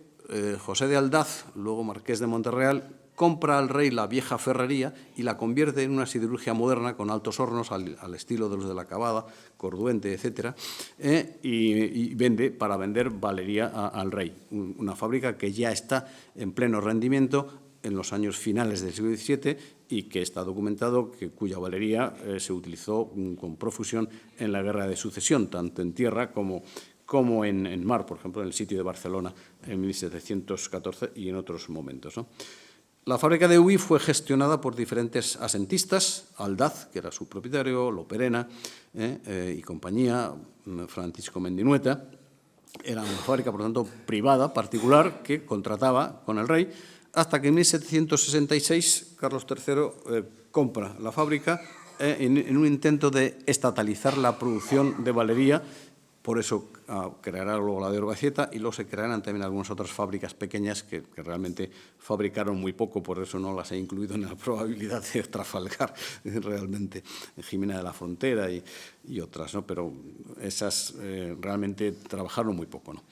José de Aldaz, luego marqués de Monterreal, compra al rey la vieja ferrería y la convierte en una siderurgia moderna con altos hornos al estilo de los de la Cavada, Corduente, etc. Y para vender valería al rey. Una fábrica que ya está en pleno rendimiento en los años finales del siglo XVII y que está documentado cuya valería se utilizó con profusión en la Guerra de Sucesión, tanto en tierra como en mar, por ejemplo, en el sitio de Barcelona en 1714 y en otros momentos, ¿no? La fábrica de Eugui fue gestionada por diferentes asentistas, Aldaz, que era su propietario, Loperena y compañía, Francisco Mendinueta. Era una fábrica, por lo tanto, privada, particular, que contrataba con el rey, hasta que en 1766 Carlos III compra la fábrica en un intento de estatalizar la producción de valería Por eso creará luego la de Orbaiceta y luego se crearán también algunas otras fábricas pequeñas que realmente fabricaron muy poco, por eso no las he incluido en la probabilidad de Trafalgar, realmente, Jimena de la Frontera y otras, ¿no? Pero esas realmente trabajaron muy poco, ¿no?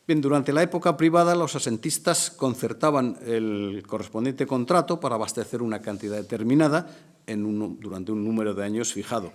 Bien, durante la época privada los asentistas concertaban el correspondiente contrato para abastecer una cantidad determinada durante un número de años fijado.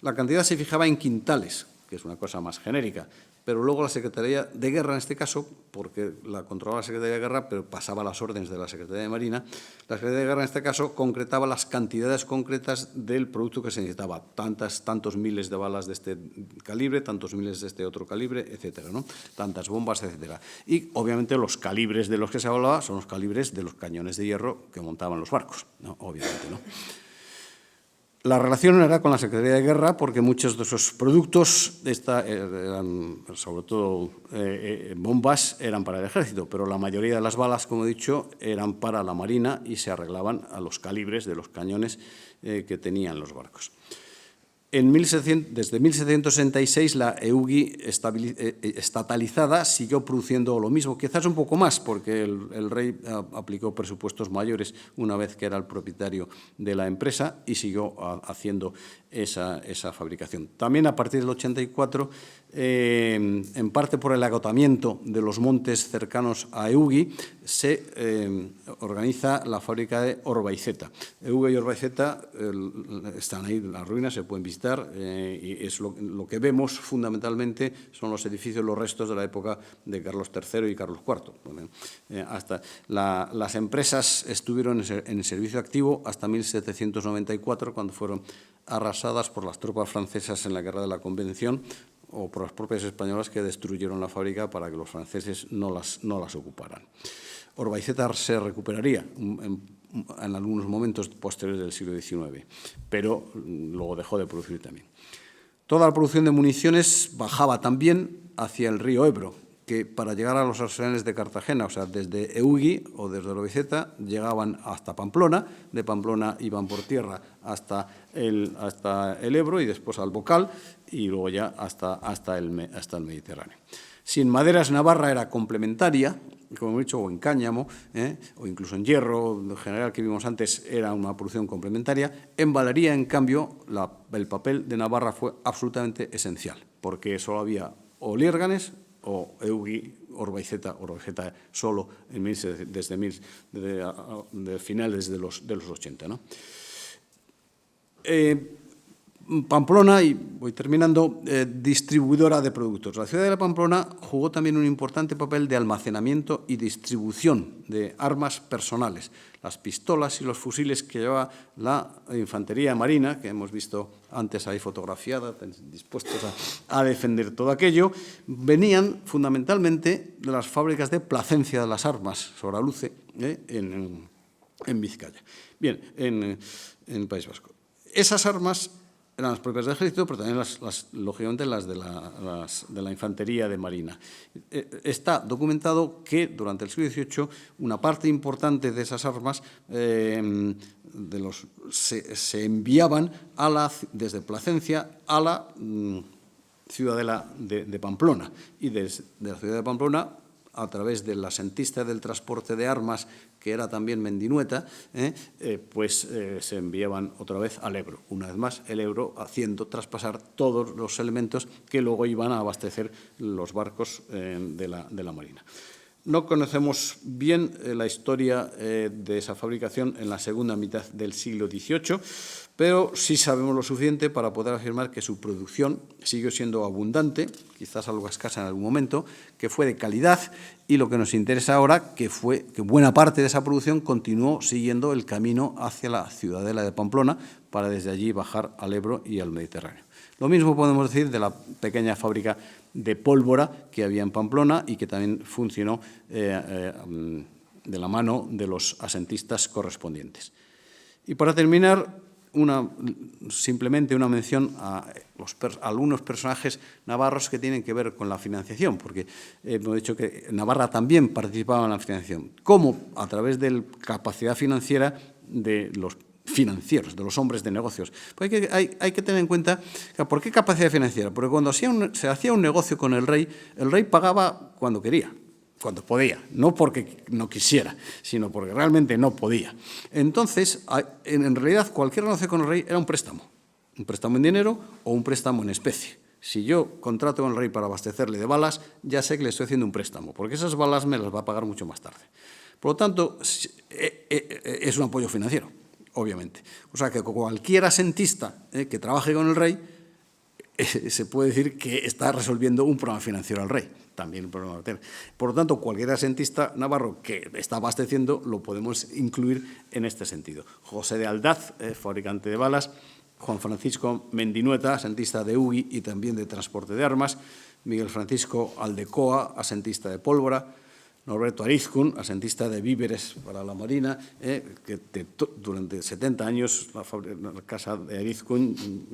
La cantidad se fijaba en quintales, que es una cosa más genérica, pero luego la Secretaría de Guerra, en este caso, porque la controlaba la Secretaría de Guerra, pero pasaba las órdenes de la Secretaría de Marina, la Secretaría de Guerra, en este caso, concretaba las cantidades concretas del producto que se necesitaba, tantos miles de balas de este calibre, tantos miles de este otro calibre, etcétera, ¿no? Tantas bombas, etcétera. Y, obviamente, los calibres de los que se hablaba son los calibres de los cañones de hierro que montaban los barcos, ¿no? Obviamente, ¿no? La relación era con la Secretaría de Guerra porque muchos de esos productos, eran, sobre todo bombas, eran para el ejército, pero la mayoría de las balas, como he dicho, eran para la Marina y se arreglaban a los calibres de los cañones que tenían los barcos. Desde 1766 la EUGI estatalizada siguió produciendo lo mismo, quizás un poco más, porque el rey aplicó presupuestos mayores una vez que era el propietario de la empresa y siguió haciendo esa fabricación. También a partir del 84, en parte por el agotamiento de los montes cercanos a EUGI, se organiza la fábrica de Orbaiceta. EUGI y Orbaiceta están ahí, las ruinas se pueden visitar, y es lo que vemos fundamentalmente son los edificios, los restos de la época de Carlos III y Carlos IV. Las empresas estuvieron en servicio activo hasta 1794, cuando fueron arrasadas por las tropas francesas en la Guerra de la Convención o por las propias españolas que destruyeron la fábrica para que los franceses no las ocuparan. Orbaiceta se recuperaría en algunos momentos posteriores del siglo XIX, pero luego dejó de producir también. Toda la producción de municiones bajaba también hacia el río Ebro, que para llegar a los arsenales de Cartagena, o sea, desde EUGI o desde Orbaiceta, llegaban hasta Pamplona, de Pamplona iban por tierra hasta el Ebro y después al Bocal y luego ya hasta el Mediterráneo. Si en maderas Navarra era complementaria, como hemos dicho, o en cáñamo, o incluso en hierro, en general que vimos antes, era una producción complementaria. En Valería, en cambio, el papel de Navarra fue absolutamente esencial, porque solo había o Liérganes o EUGI, Orbaiceta solo desde finales de los 80, ¿no? Pamplona, y voy terminando, distribuidora de productos. La ciudad de Pamplona jugó también un importante papel de almacenamiento y distribución de armas personales. Las pistolas y los fusiles que llevaba la infantería marina, que hemos visto antes ahí fotografiada, dispuestos a defender todo aquello, venían fundamentalmente de las fábricas de Plasencia de las Armas, Soraluce, en Vizcaya. Bien, en el País Vasco. Esas armas eran las propias del ejército, pero también, lógicamente, las de la infantería de marina. Está documentado que durante el siglo XVIII una parte importante de esas armas se enviaban desde Plasencia a la ciudadela de Pamplona, y desde la ciudad de Pamplona, a través del asentista del transporte de armas, que era también Mendinueta, se enviaban otra vez al Ebro. Una vez más, el Ebro haciendo traspasar todos los elementos que luego iban a abastecer los barcos de la Marina. No conocemos bien la historia de esa fabricación en la segunda mitad del siglo XVIII, pero sí sabemos lo suficiente para poder afirmar que su producción siguió siendo abundante, quizás algo escasa en algún momento, que fue de calidad, y lo que nos interesa ahora, que buena parte de esa producción continuó siguiendo el camino hacia la ciudadela de Pamplona para desde allí bajar al Ebro y al Mediterráneo. Lo mismo podemos decir de la pequeña fábrica de pólvora que había en Pamplona y que también funcionó de la mano de los asentistas correspondientes. Y para terminar, simplemente una mención a algunos personajes navarros que tienen que ver con la financiación, porque hemos dicho que Navarra también participaba en la financiación. ¿Cómo? A través de la capacidad financiera de los financieros, de los hombres de negocios. Pues hay que tener en cuenta, ¿por qué capacidad financiera? Porque cuando se hacía un negocio con el rey pagaba cuando quería, cuando podía, no porque no quisiera, sino porque realmente no podía. Entonces, en realidad, cualquier negocio con el rey era un préstamo en dinero o un préstamo en especie. Si yo contrato con el rey para abastecerle de balas, ya sé que le estoy haciendo un préstamo, porque esas balas me las va a pagar mucho más tarde. Por lo tanto, es un apoyo financiero, obviamente. O sea que cualquier asentista que trabaje con el rey se puede decir que está resolviendo un problema financiero al rey. También un problema tiene. Por lo tanto, cualquier asentista navarro que está abasteciendo lo podemos incluir en este sentido. José de Aldaz, fabricante de balas. Juan Francisco Mendinueta, asentista de UGI y también de transporte de armas. Miguel Francisco Aldecoa, asentista de pólvora. Norberto Arizkun, asentista de víveres para la Marina, que durante 70 años la casa de Arizkun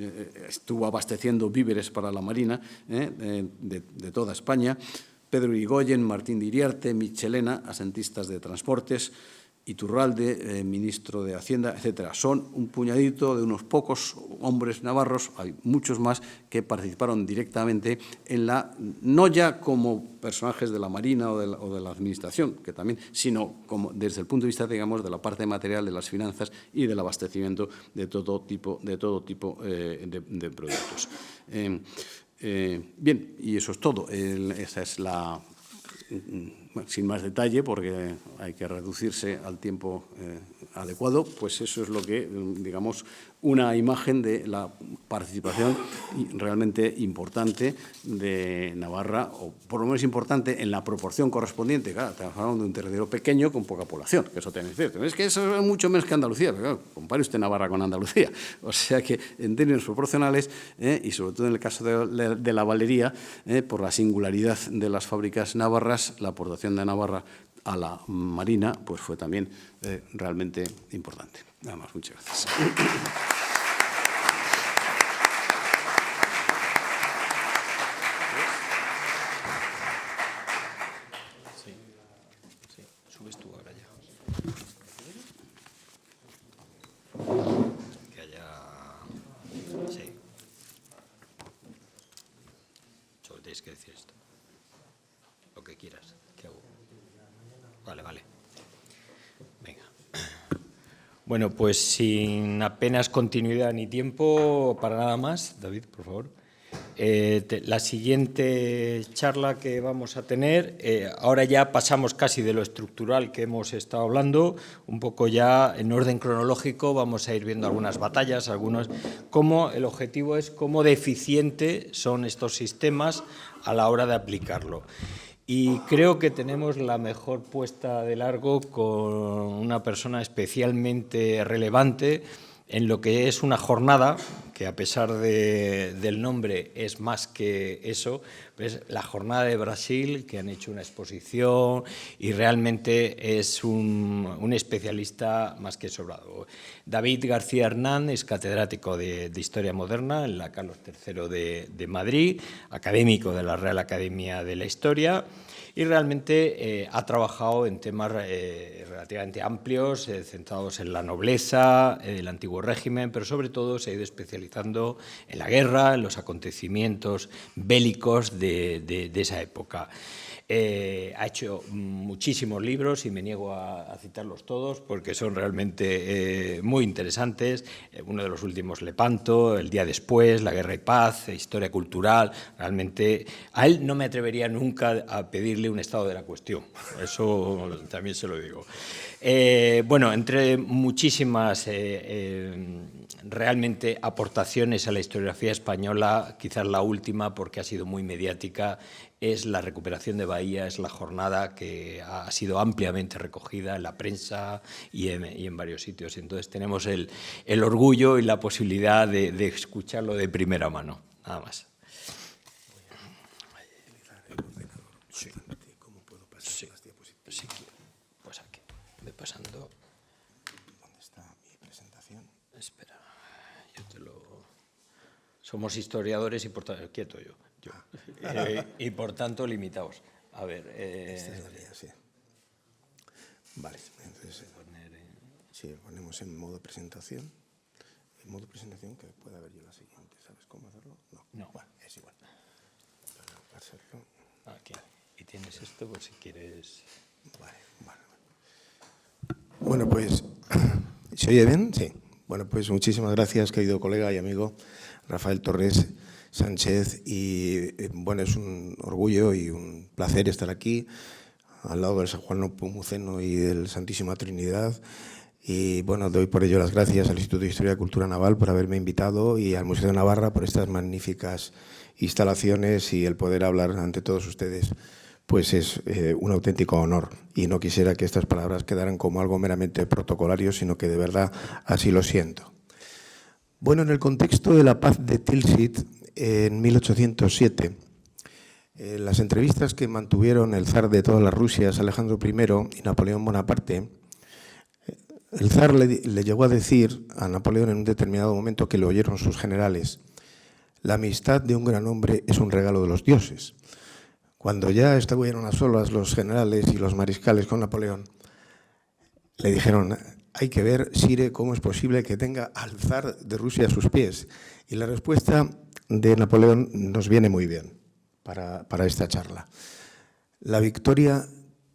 estuvo abasteciendo víveres para la Marina de toda España. Pedro Irigoyen, Martín de Iriarte, Michelena, asentistas de transportes. Iturralde, ministro de Hacienda, etcétera. Son un puñadito de unos pocos hombres navarros, hay muchos más, que participaron directamente en no ya como personajes de la Marina o de la Administración, que también, sino como desde el punto de vista, digamos, de la parte material de las finanzas y del abastecimiento de todo tipo de productos. Bien, y eso es todo. Esa es sin más detalle, porque hay que reducirse al tiempo adecuado, pues eso es lo que, digamos, una imagen de la participación realmente importante de Navarra, o por lo menos importante en la proporción correspondiente. Claro, estamos hablando de un territorio pequeño con poca población, que eso tiene que decir. Es que eso es mucho menos que Andalucía, pero claro, compare usted Navarra con Andalucía. O sea que en términos proporcionales, y sobre todo en el caso de la valería, por la singularidad de las fábricas navarras, la aportación de Navarra a la Marina pues fue también realmente importante. Nada más, muchas gracias. Sí, subes tú ahora ya. Que haya... Sí. Solo tienes que decir esto. Lo que quieras. ¿Qué hago? Vale. Venga. Bueno, pues sin apenas continuidad ni tiempo para nada más, David, por favor. La siguiente charla que vamos a tener, ahora ya pasamos casi de lo estructural que hemos estado hablando, un poco ya en orden cronológico, vamos a ir viendo algunas batallas, el objetivo es cómo de eficiente son estos sistemas a la hora de aplicarlo. Y creo que tenemos la mejor puesta de largo con una persona especialmente relevante en lo que es una jornada, que a pesar del nombre es más que eso, es la jornada de Brasil, que han hecho una exposición y realmente es un especialista más que sobrado. David García Hernán es catedrático de Historia Moderna en la Carlos III de Madrid, académico de la Real Academia de la Historia, y realmente ha trabajado en temas relativamente amplios, centrados en la nobleza, el antiguo régimen, pero sobre todo se ha ido especializando en la guerra, en los acontecimientos bélicos de esa época. Ha hecho muchísimos libros y me niego a citarlos todos porque son realmente muy interesantes. Uno de los últimos, Lepanto, El día después, La guerra y paz, Historia cultural. Realmente a él no me atrevería nunca a pedirle un estado de la cuestión. Eso también se lo digo. Bueno, entre muchísimas realmente aportaciones a la historiografía española, quizás la última, porque ha sido muy mediática, es la recuperación de Bahía, es la jornada que ha sido ampliamente recogida en la prensa y en varios sitios. Entonces tenemos el orgullo y la posibilidad de escucharlo de primera mano. Nada más. ¿Cómo puedo pasar las diapositivas? Sí, pues aquí. Ve pasando. ¿Dónde está mi presentación? Espera, yo te lo... Somos historiadores y por tanto... Quieto yo. Y por tanto limitados. A ver... Esta es la mía, sí. Vale, entonces... Sí, lo ponemos en modo presentación. En modo presentación, que puede haber yo la siguiente. ¿Sabes cómo hacerlo? No. Bueno, es igual. Para hacerlo. Aquí. Y tienes esto por si quieres... Vale. Bueno, pues, ¿se oye bien? Sí. Bueno, pues muchísimas gracias, querido colega y amigo Rafael Torres Sánchez. Y bueno, es un orgullo y un placer estar aquí, al lado del San Juan Nepomuceno y del Santísima Trinidad. Y bueno, doy por ello las gracias al Instituto de Historia y Cultura Naval por haberme invitado y al Museo de Navarra por estas magníficas instalaciones, y el poder hablar ante todos ustedes pues es un auténtico honor, y no quisiera que estas palabras quedaran como algo meramente protocolario, sino que de verdad así lo siento. Bueno, en el contexto de la paz de Tilsit en 1807, en las entrevistas que mantuvieron el zar de todas las Rusias, Alejandro I, y Napoleón Bonaparte, el zar le llegó a decir a Napoleón en un determinado momento, que lo oyeron sus generales: la amistad de un gran hombre es un regalo de los dioses. Cuando ya estuvieron a solas los generales y los mariscales con Napoleón, le dijeron: hay que ver, Sire, cómo es posible que tenga al zar de Rusia a sus pies. Y la respuesta de Napoleón nos viene muy bien para esta charla. La victoria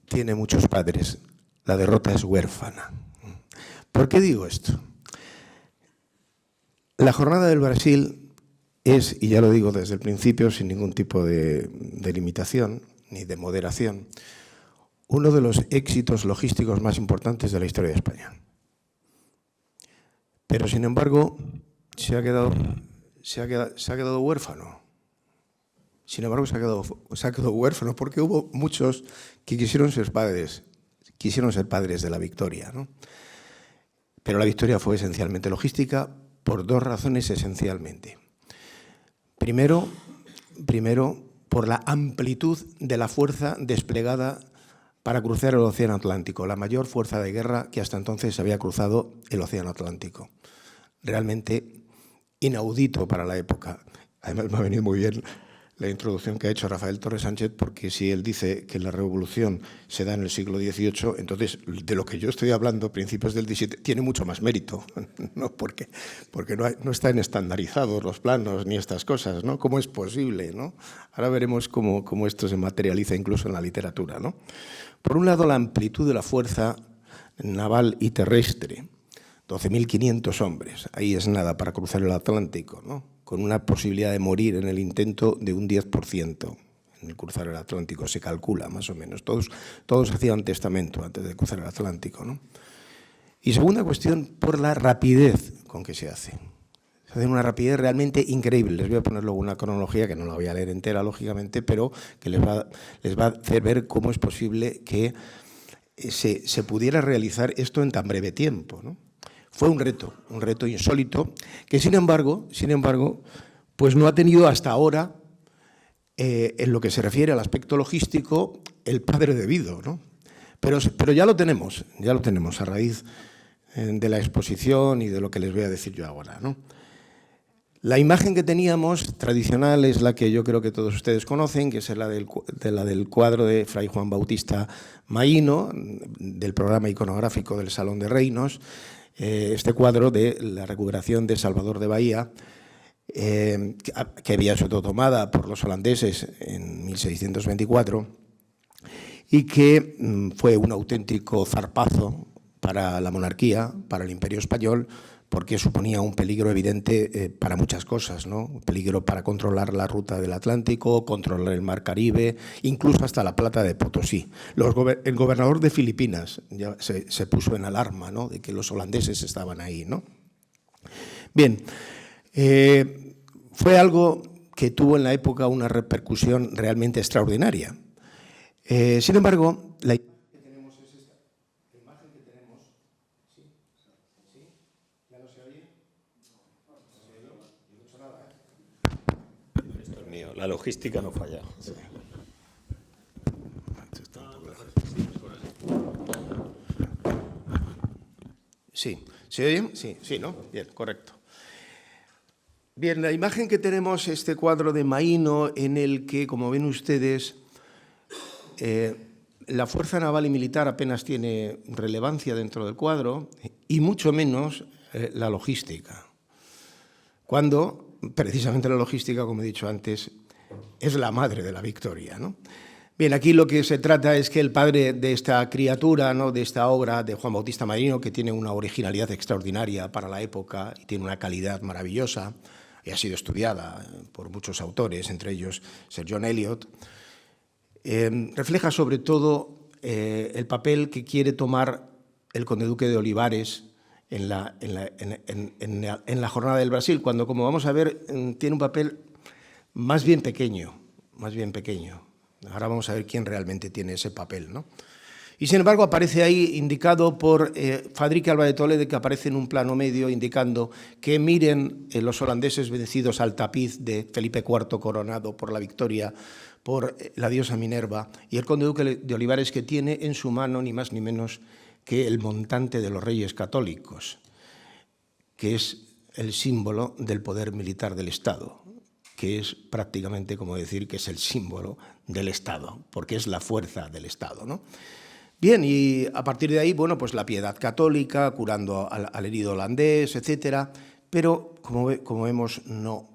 tiene muchos padres, la derrota es huérfana. ¿Por qué digo esto? La jornada del Brasil es, y ya lo digo desde el principio, sin ningún tipo de limitación ni de moderación, uno de los éxitos logísticos más importantes de la historia de España. Pero, sin embargo, se ha quedado huérfano. Sin embargo, se ha quedado huérfano porque hubo muchos que quisieron ser padres de la victoria, ¿no? Pero la victoria fue esencialmente logística por dos razones esencialmente. Primero, por la amplitud de la fuerza desplegada para cruzar el Océano Atlántico, la mayor fuerza de guerra que hasta entonces había cruzado el Océano Atlántico. Realmente inaudito para la época. Además, me ha venido muy bien la introducción que ha hecho Rafael Torres Sánchez, porque si él dice que la revolución se da en el siglo XVIII, entonces de lo que yo estoy hablando, principios del XVII, tiene mucho más mérito, ¿no? Porque no están estandarizados los planos ni estas cosas, ¿no? ¿Cómo es posible, ¿no? Ahora veremos cómo esto se materializa incluso en la literatura, ¿no? Por un lado, la amplitud de la fuerza naval y terrestre, 12.500 hombres, ahí es nada para cruzar el Atlántico, ¿no? Con una posibilidad de morir en el intento de un 10% en el cruzar el Atlántico, se calcula más o menos. Todos hacían testamento antes de cruzar el Atlántico, ¿no? Y segunda cuestión, por la rapidez con que se hace. Se hace una rapidez realmente increíble. Les voy a poner luego una cronología que no la voy a leer entera, lógicamente, pero que les va a hacer ver cómo es posible que se pudiera realizar esto en tan breve tiempo, ¿no? Fue un reto insólito, que sin embargo, pues no ha tenido hasta ahora, en lo que se refiere al aspecto logístico, el padre debido, ¿no? Pero ya lo tenemos a raíz de la exposición y de lo que les voy a decir yo ahora, ¿no? La imagen que teníamos tradicional es la que yo creo que todos ustedes conocen, que es la del cuadro de Fray Juan Bautista Maíno, del programa iconográfico del Salón de Reinos. Este cuadro de la recuperación de Salvador de Bahía, que había sido tomada por los holandeses en 1624 y que fue un auténtico zarpazo para la monarquía, para el Imperio Español, porque suponía un peligro evidente para muchas cosas, ¿no? Un peligro para controlar la ruta del Atlántico, controlar el Mar Caribe, incluso hasta la Plata de Potosí. El gobernador de Filipinas ya se puso en alarma, ¿no? De que los holandeses estaban ahí, ¿no? Bien, fue algo que tuvo en la época una repercusión realmente extraordinaria. Sin embargo, la La logística no falla. Sí. Sí, ¿se oye? Sí, ¿no? Bien, correcto. Bien, la imagen que tenemos, este cuadro de Maíno, en el que, como ven ustedes, la fuerza naval y militar apenas tiene relevancia dentro del cuadro y mucho menos la logística, cuando precisamente la logística, como he dicho antes, es la madre de la victoria, ¿no? Bien, aquí lo que se trata es que el padre de esta criatura, ¿no?, de esta obra de Juan Bautista Marino, que tiene una originalidad extraordinaria para la época y tiene una calidad maravillosa, y ha sido estudiada por muchos autores, entre ellos Sir John Eliot, refleja sobre todo el papel que quiere tomar el conde duque de Olivares en la jornada del Brasil, cuando, como vamos a ver, tiene un papel más bien pequeño. Ahora vamos a ver quién realmente tiene ese papel, ¿no? Y sin embargo aparece ahí indicado por Fadrique Alba de Toledo, que aparece en un plano medio indicando que miren los holandeses vencidos al tapiz de Felipe IV coronado por la victoria por la diosa Minerva, y el conde duque de Olivares, que tiene en su mano ni más ni menos que el montante de los reyes católicos, que es el símbolo del poder militar del Estado, que es prácticamente como decir que es el símbolo del Estado, porque es la fuerza del Estado, ¿no? Bien, y a partir de ahí, bueno, pues la piedad católica, curando al herido holandés, etcétera, pero como vemos, no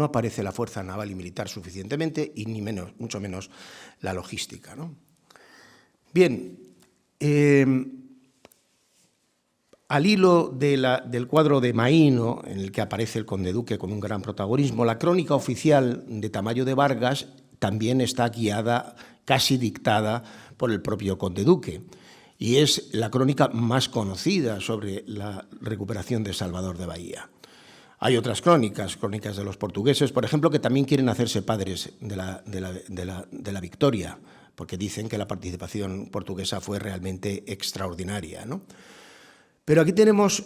aparece la fuerza naval y militar suficientemente, y ni menos, mucho menos la logística, ¿no? Bien, al hilo del cuadro de Maíno, en el que aparece el conde duque con un gran protagonismo, la crónica oficial de Tamayo de Vargas también está guiada, casi dictada por el propio conde duque, y es la crónica más conocida sobre la recuperación de Salvador de Bahía. Hay otras crónicas de los portugueses, por ejemplo, que también quieren hacerse padres de la victoria, porque dicen que la participación portuguesa fue realmente extraordinaria, ¿no? Pero aquí tenemos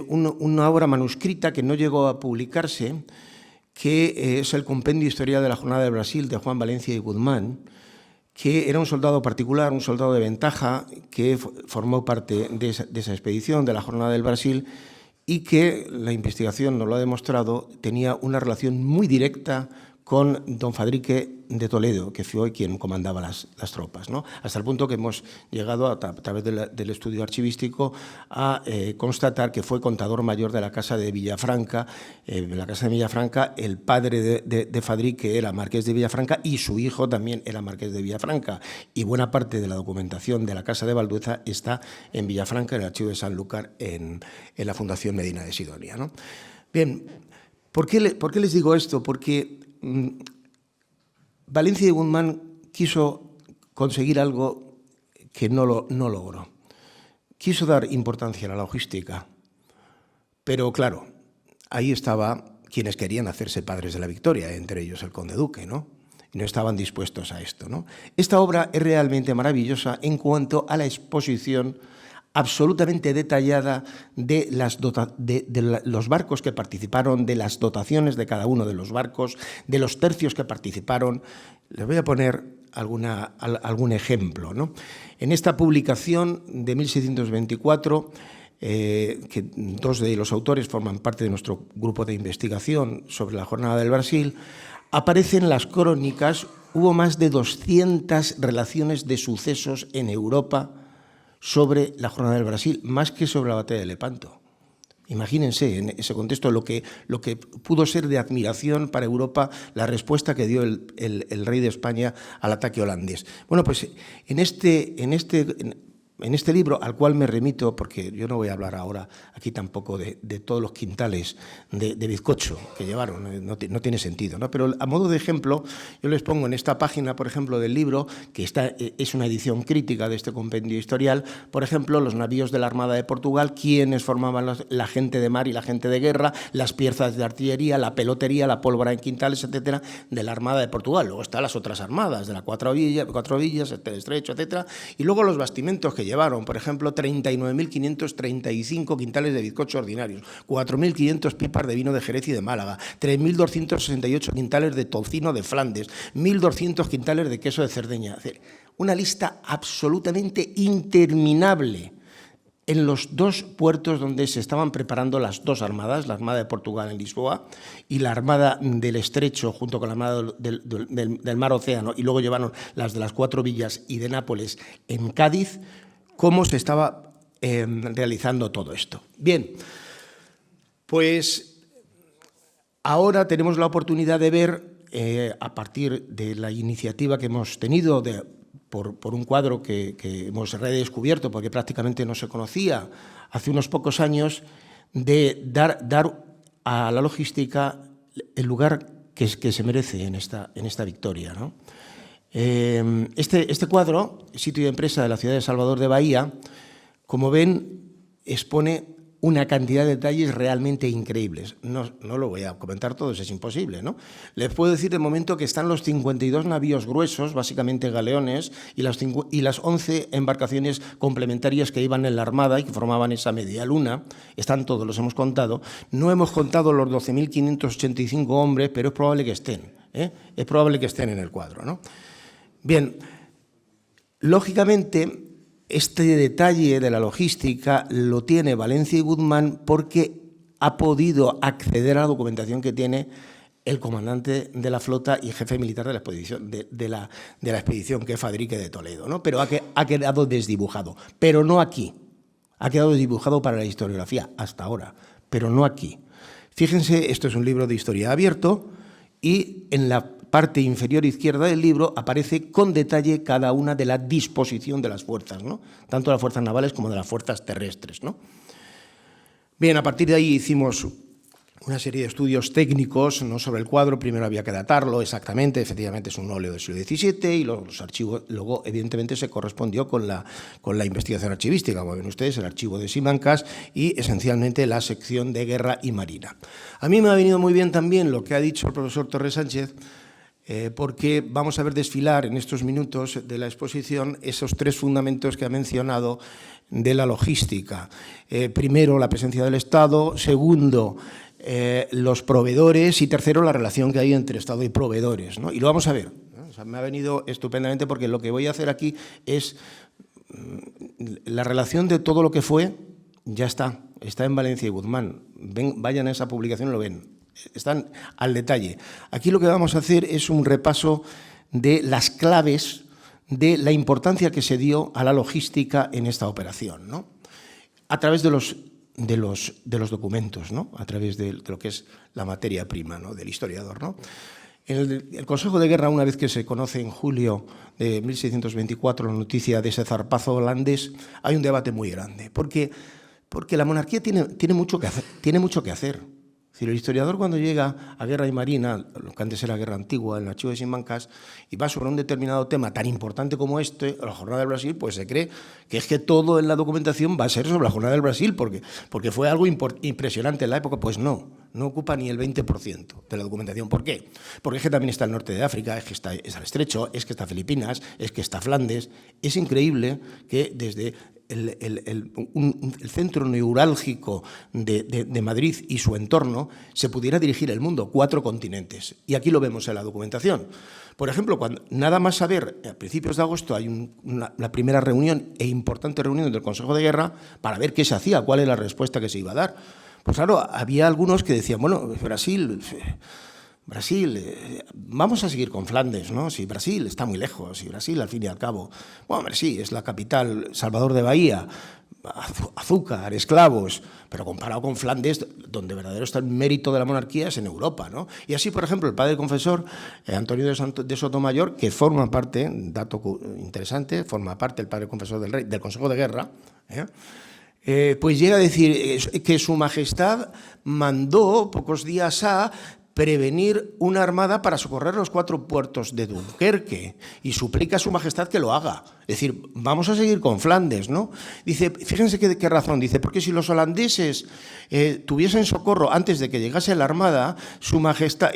una obra manuscrita que no llegó a publicarse, que es el Compendio Historial de la Jornada del Brasil de Juan Valencia y Guzmán, que era un soldado particular, un soldado de ventaja, que formó parte de esa expedición de la Jornada del Brasil y que, la investigación nos lo ha demostrado, tenía una relación muy directa con don Fadrique de Toledo, que fue quien comandaba las tropas, ¿no? Hasta el punto que hemos llegado, a través del estudio archivístico, a constatar que fue contador mayor de la Casa de Villafranca. La Casa de Villafranca, el padre de Fadrique era marqués de Villafranca y su hijo también era marqués de Villafranca. Y buena parte de la documentación de la Casa de Valdueza está en Villafranca, en el archivo de Sanlúcar, en la Fundación Medina de Sidonia, ¿no? Bien, ¿por qué les digo esto? Porque Valencia y Guzmán quiso conseguir algo que no logró. Quiso dar importancia a la logística, pero claro, ahí estaba quienes querían hacerse padres de la victoria, entre ellos el conde duque, ¿no? Y no estaban dispuestos a esto, ¿no? Esta obra es realmente maravillosa en cuanto a la exposición absolutamente detallada de los barcos que participaron, de las dotaciones de cada uno de los barcos, de los tercios que participaron. Les voy a poner algún ejemplo, ¿no? En esta publicación de 1624, que dos de los autores forman parte de nuestro grupo de investigación sobre la Jornada del Brasil, aparecen las crónicas. Hubo más de 200 relaciones de sucesos en Europa sobre la Jornada del Brasil, más que sobre la batalla de Lepanto. Imagínense, en ese contexto, lo que pudo ser de admiración para Europa la respuesta que dio el rey de España al ataque holandés. Bueno, pues en este libro, al cual me remito, porque yo no voy a hablar ahora aquí tampoco de todos los quintales de bizcocho que llevaron, no tiene sentido, ¿no? Pero a modo de ejemplo, yo les pongo en esta página, por ejemplo, del libro, que es una edición crítica de este compendio historial, por ejemplo, los navíos de la Armada de Portugal, quienes formaban la gente de mar y la gente de guerra, las piezas de artillería, la pelotería, la pólvora en quintales, etcétera, de la Armada de Portugal. Luego están las otras armadas, de la Cuatro Villas, el Estrecho, etcétera, y luego los bastimentos que llevaron, por ejemplo, 39.535 quintales de bizcocho ordinarios, 4.500 pipas de vino de Jerez y de Málaga, 3.268 quintales de tocino de Flandes, 1.200 quintales de queso de Cerdeña. Una lista absolutamente interminable en los dos puertos donde se estaban preparando las dos armadas, la Armada de Portugal en Lisboa y la Armada del Estrecho junto con la Armada del Mar Océano, y luego llevaron las de las Cuatro Villas y de Nápoles en Cádiz, cómo se estaba realizando todo esto. Bien, pues ahora tenemos la oportunidad de ver, a partir de la iniciativa que hemos tenido por un cuadro que hemos redescubierto porque prácticamente no se conocía hace unos pocos años, de dar a la logística el lugar que se merece en esta victoria, ¿no? Este cuadro, Sitio de Empresa de la ciudad de Salvador de Bahía, como ven, expone una cantidad de detalles realmente increíbles. No lo voy a comentar todos, es imposible, ¿no? Les puedo decir de momento que están los 52 navíos gruesos, básicamente galeones, y las 11 embarcaciones complementarias que iban en la Armada y que formaban esa media luna. Están todos, los hemos contado. No hemos contado los 12.585 hombres, pero es probable que estén, ¿eh? Es probable que estén en el cuadro, ¿no? Bien, lógicamente, este detalle de la logística lo tiene Valencia y Guzmán porque ha podido acceder a la documentación que tiene el comandante de la flota y jefe militar de la expedición, de la expedición, que es Fadrique de Toledo, ¿no? Pero ha quedado desdibujado, pero no aquí. Ha quedado desdibujado para la historiografía hasta ahora, pero no aquí. Fíjense, esto es un libro de historia abierto y en la parte inferior izquierda del libro aparece con detalle cada una de la disposición de las fuerzas, ¿no? Tanto de las fuerzas navales como de las fuerzas terrestres, ¿no? Bien, a partir de ahí hicimos una serie de estudios técnicos, ¿no?, sobre el cuadro. Primero había que datarlo exactamente, efectivamente es un óleo del siglo XVII, y los archivos, luego evidentemente se correspondió con la investigación archivística, como ven ustedes, el archivo de Simancas y esencialmente la sección de Guerra y Marina. A mí me ha venido muy bien también lo que ha dicho el profesor Torres Sánchez, porque vamos a ver desfilar en estos minutos de la exposición esos tres fundamentos que ha mencionado de la logística. Primero, la presencia del Estado; segundo, los proveedores; y tercero, la relación que hay entre Estado y proveedores, ¿no? Y lo vamos a ver, ¿no? O sea, me ha venido estupendamente porque lo que voy a hacer aquí es la relación de todo lo que fue. Ya está en Valencia y Guzmán. Vayan a esa publicación y lo ven. Están al detalle. Aquí lo que vamos a hacer es un repaso de las claves de la importancia que se dio a la logística en esta operación, ¿no? A través de los documentos, ¿no? A través de lo que es la materia prima, ¿no?, del historiador, ¿no? El Consejo de Guerra, una vez que se conoce en julio de 1624 la noticia de ese zarpazo holandés, hay un debate muy grande, porque la monarquía tiene mucho que hacer. Es decir, el historiador, cuando llega a Guerra y Marina, lo que antes era Guerra Antigua, en el archivo de Simancas, y va sobre un determinado tema tan importante como la Jornada del Brasil, pues se cree que es que todo en la documentación va a ser sobre la Jornada del Brasil, porque fue algo impresionante en la época. Pues no ocupa ni el 20% de la documentación. ¿Por qué? Porque es que también está el norte de África, es que está el Estrecho, es que está Filipinas, es que está Flandes. Es increíble que desde el centro neurálgico de Madrid y su entorno se pudiera dirigir el mundo, 4 continentes. Y aquí lo vemos en la documentación. Por ejemplo, nada más saber, a principios de agosto hay la primera reunión e importante reunión del Consejo de Guerra para ver qué se hacía, cuál era la respuesta que se iba a dar. Pues claro, había algunos que decían, bueno, Brasil, vamos a seguir con Flandes, ¿no? Si Brasil está muy lejos, si Brasil, al fin y al cabo, bueno, hombre, sí, es la capital, Salvador de Bahía, azúcar, esclavos, pero comparado con Flandes, donde verdadero está el mérito de la monarquía es en Europa, ¿no? Y así, por ejemplo, el padre confesor Antonio de Sotomayor, que forma parte, dato interesante, forma parte el padre confesor del rey, del Consejo de Guerra, pues llega a decir que su majestad mandó pocos días a prevenir una armada para socorrer los 4 puertos de Dunkerque, y suplica a su majestad que lo haga. Es decir, vamos a seguir con Flandes, ¿no? Dice, fíjense qué razón, dice, porque si los holandeses tuviesen socorro antes de que llegase la armada,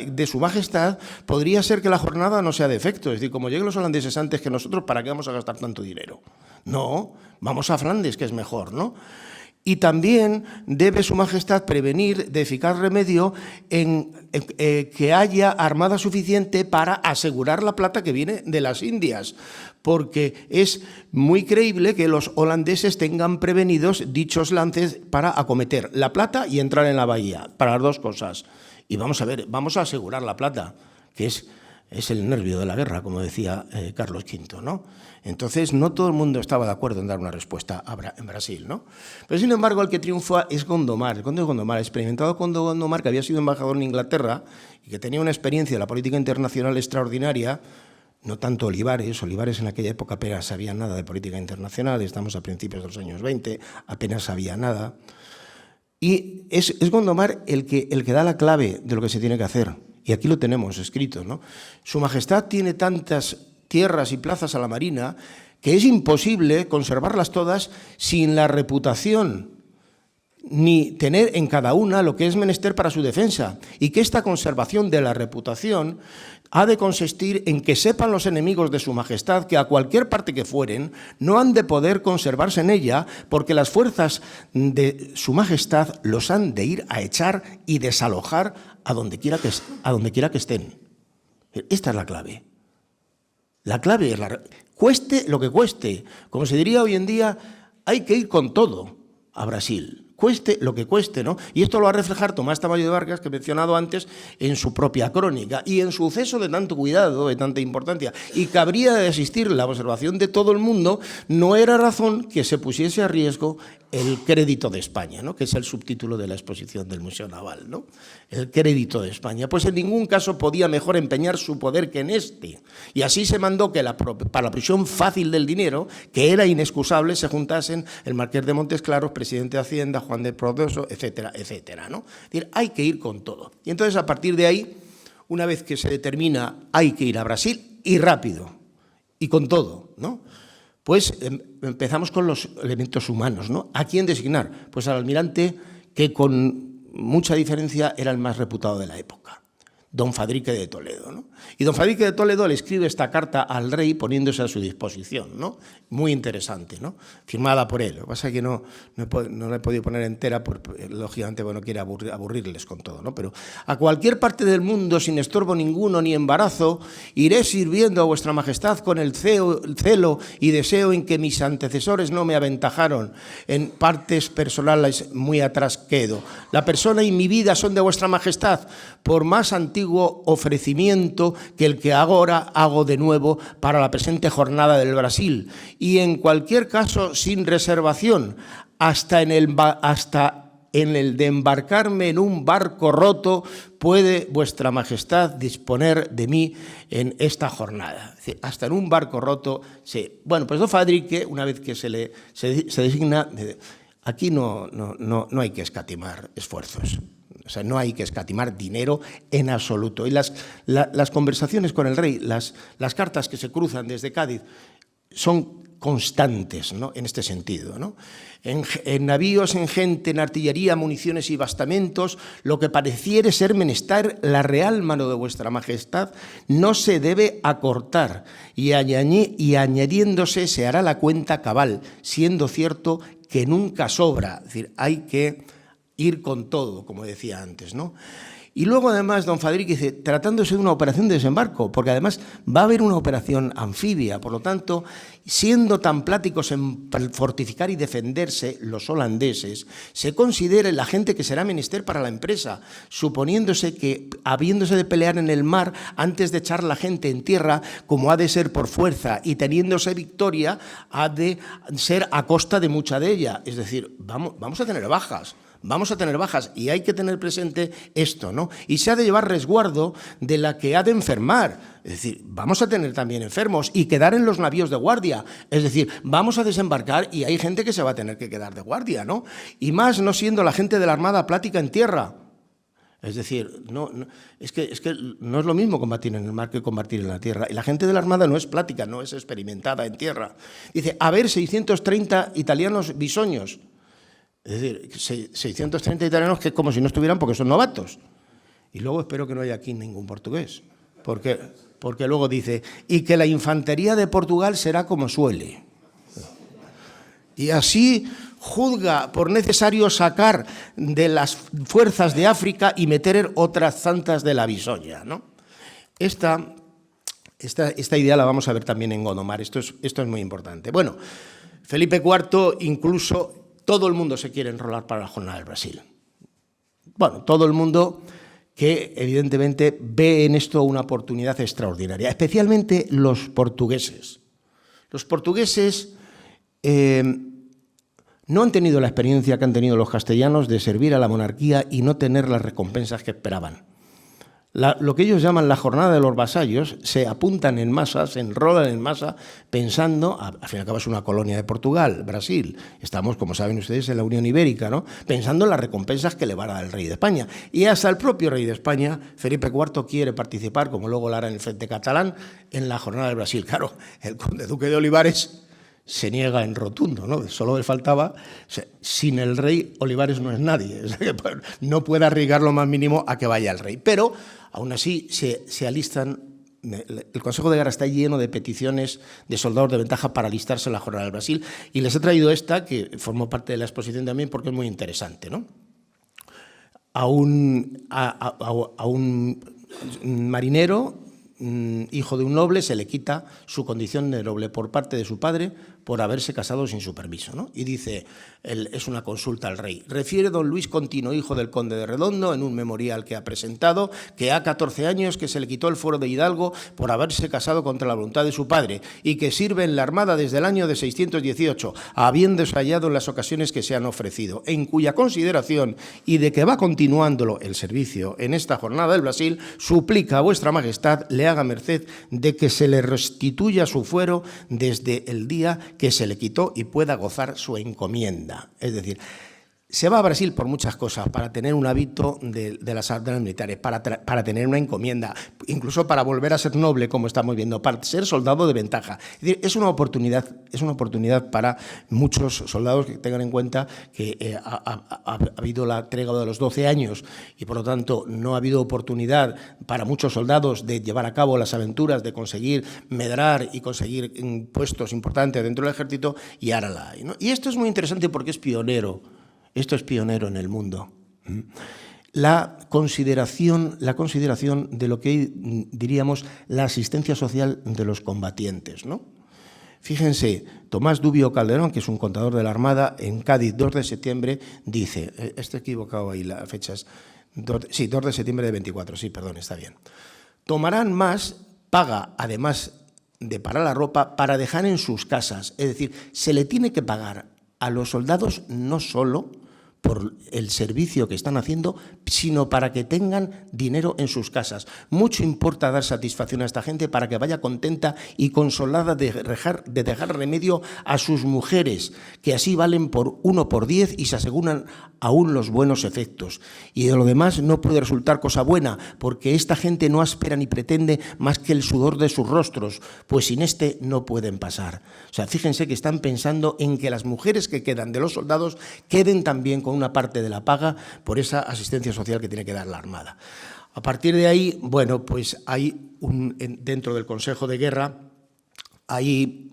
de su majestad, podría ser que la jornada no sea de efecto. Es decir, como lleguen los holandeses antes que nosotros, ¿para qué vamos a gastar tanto dinero? No, vamos a Flandes, que es mejor, ¿no? Y también debe Su Majestad prevenir de eficaz remedio en que haya armada suficiente para asegurar la plata que viene de las Indias, porque es muy creíble que los holandeses tengan prevenidos dichos lances para acometer la plata y entrar en la bahía, para las dos cosas. Y vamos a ver, vamos a asegurar la plata, que es el nervio de la guerra, como decía Carlos V, ¿no? Entonces, no todo el mundo estaba de acuerdo en dar una respuesta en Brasil, ¿no? Pero, sin embargo, el que triunfa es Gondomar. El conde de Gondomar, experimentado conde Gondomar, que había sido embajador en Inglaterra y que tenía una experiencia de la política internacional extraordinaria, no tanto Olivares. Olivares en aquella época apenas sabía nada de política internacional, estamos a principios de los años 20, apenas sabía nada. Y es Gondomar el que da la clave de lo que se tiene que hacer. Y aquí lo tenemos escrito, ¿no? Su Majestad tiene tantas tierras y plazas a la marina que es imposible conservarlas todas sin la reputación, ni tener en cada una lo que es menester para su defensa, y que esta conservación de la reputación ha de consistir en que sepan los enemigos de Su Majestad que a cualquier parte que fueren no han de poder conservarse en ella, porque las fuerzas de Su Majestad los han de ir a echar y desalojar a donde quiera que estén. Esta es la clave. La clave es cueste lo que cueste. Como se diría hoy en día, hay que ir con todo a Brasil. Cueste lo que cueste, ¿no? Y esto lo va a reflejar Tomás Tamayo de Vargas, que he mencionado antes, en su propia crónica, y en suceso de tanto cuidado, de tanta importancia, y que habría de existir la observación de todo el mundo, no era razón que se pusiese a riesgo el crédito de España, ¿no? Que es el subtítulo de la exposición del Museo Naval, ¿no? El crédito de España. Pues en ningún caso podía mejor empeñar su poder que en este. Y así se mandó que para la prisión fácil del dinero, que era inexcusable, se juntasen el marqués de Montesclaros, presidente de Hacienda, Juan de Prodoso, etcétera, etcétera, ¿no? Es decir, hay que ir con todo. Y entonces, a partir de ahí, una vez que se determina hay que ir a Brasil, y rápido, y con todo, ¿no? Pues empezamos con los elementos humanos, ¿no? ¿A quién designar? Pues al almirante que con mucha diferencia era el más reputado de la época, don Fadrique de Toledo, ¿no? Y don Fadrique de Toledo le escribe esta carta al rey poniéndose a su disposición, ¿no? Muy interesante, ¿no? Firmada por él. Lo que pasa es que no la he podido poner entera, porque lógicamente no quiere aburrirles con todo, ¿no? Pero a cualquier parte del mundo, sin estorbo ninguno ni embarazo, iré sirviendo a vuestra majestad con el celo y deseo en que mis antecesores no me aventajaron. En partes personales muy atrás quedo. La persona y mi vida son de vuestra majestad, por más antiguo ofrecimiento que el que ahora hago de nuevo para la presente jornada del Brasil, y en cualquier caso sin reservación, hasta en el de embarcarme en un barco roto, puede vuestra majestad disponer de mí en esta jornada. Hasta en un barco roto, sí. Bueno, pues don Fadrique, una vez que se designa, aquí no hay que escatimar esfuerzos. O sea, no hay que escatimar dinero en absoluto. Y las conversaciones con el rey, las cartas que se cruzan desde Cádiz, son constantes, ¿no? En este sentido, ¿no? En navíos, en gente, en artillería, municiones y bastamentos, lo que pareciere ser menester la real mano de vuestra majestad no se debe acortar, y añadiéndose se hará la cuenta cabal, siendo cierto que nunca sobra. Es decir, hay que ir con todo, como decía antes, ¿no? Y luego, además, don Fadrique dice, tratándose de una operación de desembarco, porque además va a haber una operación anfibia, por lo tanto, siendo tan pláticos en fortificar y defenderse los holandeses, se considere la gente que será menester para la empresa, suponiéndose que, habiéndose de pelear en el mar, antes de echar la gente en tierra, como ha de ser por fuerza, y teniéndose victoria, ha de ser a costa de mucha de ella. Es decir, vamos a tener bajas. Vamos a tener bajas, y hay que tener presente esto, ¿no? Y se ha de llevar resguardo de la que ha de enfermar. Es decir, vamos a tener también enfermos y quedar en los navíos de guardia. Es decir, vamos a desembarcar y hay gente que se va a tener que quedar de guardia, ¿no? Y más no siendo la gente de la Armada plática en tierra. Es decir, es que no es lo mismo combatir en el mar que combatir en la tierra. Y la gente de la Armada no es plática, no es experimentada en tierra. Dice, a ver, 630 italianos bisoños. Es decir, 630 italianos que es como si no estuvieran porque son novatos. Y luego espero que no haya aquí ningún portugués, porque luego dice, y que la infantería de Portugal será como suele. Y así, juzga por necesario sacar de las fuerzas de África y meter otras tantas de la Bisoña, ¿no? Esta idea la vamos a ver también en Gondomar, esto es muy importante. Bueno, Felipe IV, incluso todo el mundo se quiere enrolar para la Jornada del Brasil. Bueno, todo el mundo que evidentemente ve en esto una oportunidad extraordinaria, especialmente los portugueses. Los portugueses no han tenido la experiencia que han tenido los castellanos de servir a la monarquía y no tener las recompensas que esperaban. Lo que ellos llaman la jornada de los vasallos, se apuntan en masa, se enrolan en masa, pensando, al fin y al cabo es una colonia de Portugal, Brasil, estamos, como saben ustedes, en la Unión Ibérica, ¿no? Pensando en las recompensas que le va a dar el rey de España. Y hasta el propio rey de España, Felipe IV, quiere participar, como luego lo hará en el Frente Catalán, en la jornada del Brasil. Claro, el conde duque de Olivares se niega en rotundo, ¿no? Solo le faltaba, sin el rey, Olivares no es nadie, no puede arriesgar lo más mínimo a que vaya el rey. Pero, aún así, se alistan, el Consejo de Guerra está lleno de peticiones de soldados de ventaja para alistarse en la Jornada del Brasil, y les he traído esta, que formó parte de la exposición también, porque es muy interesante, ¿no? A un marinero, hijo de un noble, se le quita su condición de noble por parte de su padre por haberse casado sin su permiso, ¿no? Y dice, es una consulta al rey. Refiere don Luis Contino, hijo del conde de Redondo, en un memorial que ha presentado, que ha 14 años que se le quitó el fuero de Hidalgo por haberse casado contra la voluntad de su padre y que sirve en la Armada desde el año de 618, habiendo hallado en las ocasiones que se han ofrecido, en cuya consideración y de que va continuándolo el servicio en esta jornada del Brasil, suplica a vuestra majestad le haga merced de que se le restituya su fuero desde el día que se le quitó y pueda gozar su encomienda. Es decir, se va a Brasil por muchas cosas, para tener un hábito de las artes militares, para tener una encomienda, incluso para volver a ser noble, como estamos viendo, para ser soldado de ventaja. Es decir, es una oportunidad para muchos soldados que tengan en cuenta que ha habido la tregua de los 12 años y, por lo tanto, no ha habido oportunidad para muchos soldados de llevar a cabo las aventuras, de conseguir medrar y conseguir puestos importantes dentro del ejército, y ahora la hay, ¿no? Y esto es muy interesante porque es pionero. Esto es pionero en el mundo. La consideración de lo que diríamos la asistencia social de los combatientes, ¿no? Fíjense, Tomás Dubio Calderón, que es un contador de la Armada, en Cádiz, 2 de septiembre, dice, estoy equivocado ahí, la fecha es, 2 de septiembre de 24, sí, perdón, está bien. Tomarán más paga, además de para la ropa, para dejar en sus casas. Es decir, se le tiene que pagar a los soldados no solo por el servicio que están haciendo, sino para que tengan dinero en sus casas. Mucho importa dar satisfacción a esta gente para que vaya contenta y consolada de dejar remedio a sus mujeres, que así valen por 1 por 10 y se aseguran aún los buenos efectos. Y de lo demás no puede resultar cosa buena, porque esta gente no espera ni pretende más que el sudor de sus rostros, pues sin este no pueden pasar. O sea, fíjense que están pensando en que las mujeres que quedan de los soldados queden también con una parte de la paga por esa asistencia social que tiene que dar la Armada. A partir de ahí, bueno, pues hay dentro del Consejo de Guerra hay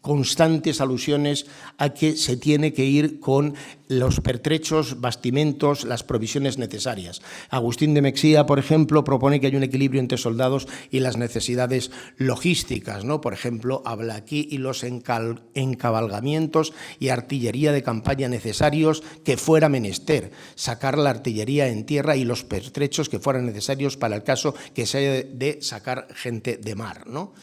constantes alusiones a que se tiene que ir con los pertrechos, bastimentos, las provisiones necesarias. Agustín de Mexía, por ejemplo, propone que hay un equilibrio entre soldados y las necesidades logísticas, ¿no? Por ejemplo, habla aquí y los encabalgamientos y artillería de campaña necesarios que fuera menester, sacar la artillería en tierra y los pertrechos que fueran necesarios para el caso que se haya de sacar gente de mar, ¿no?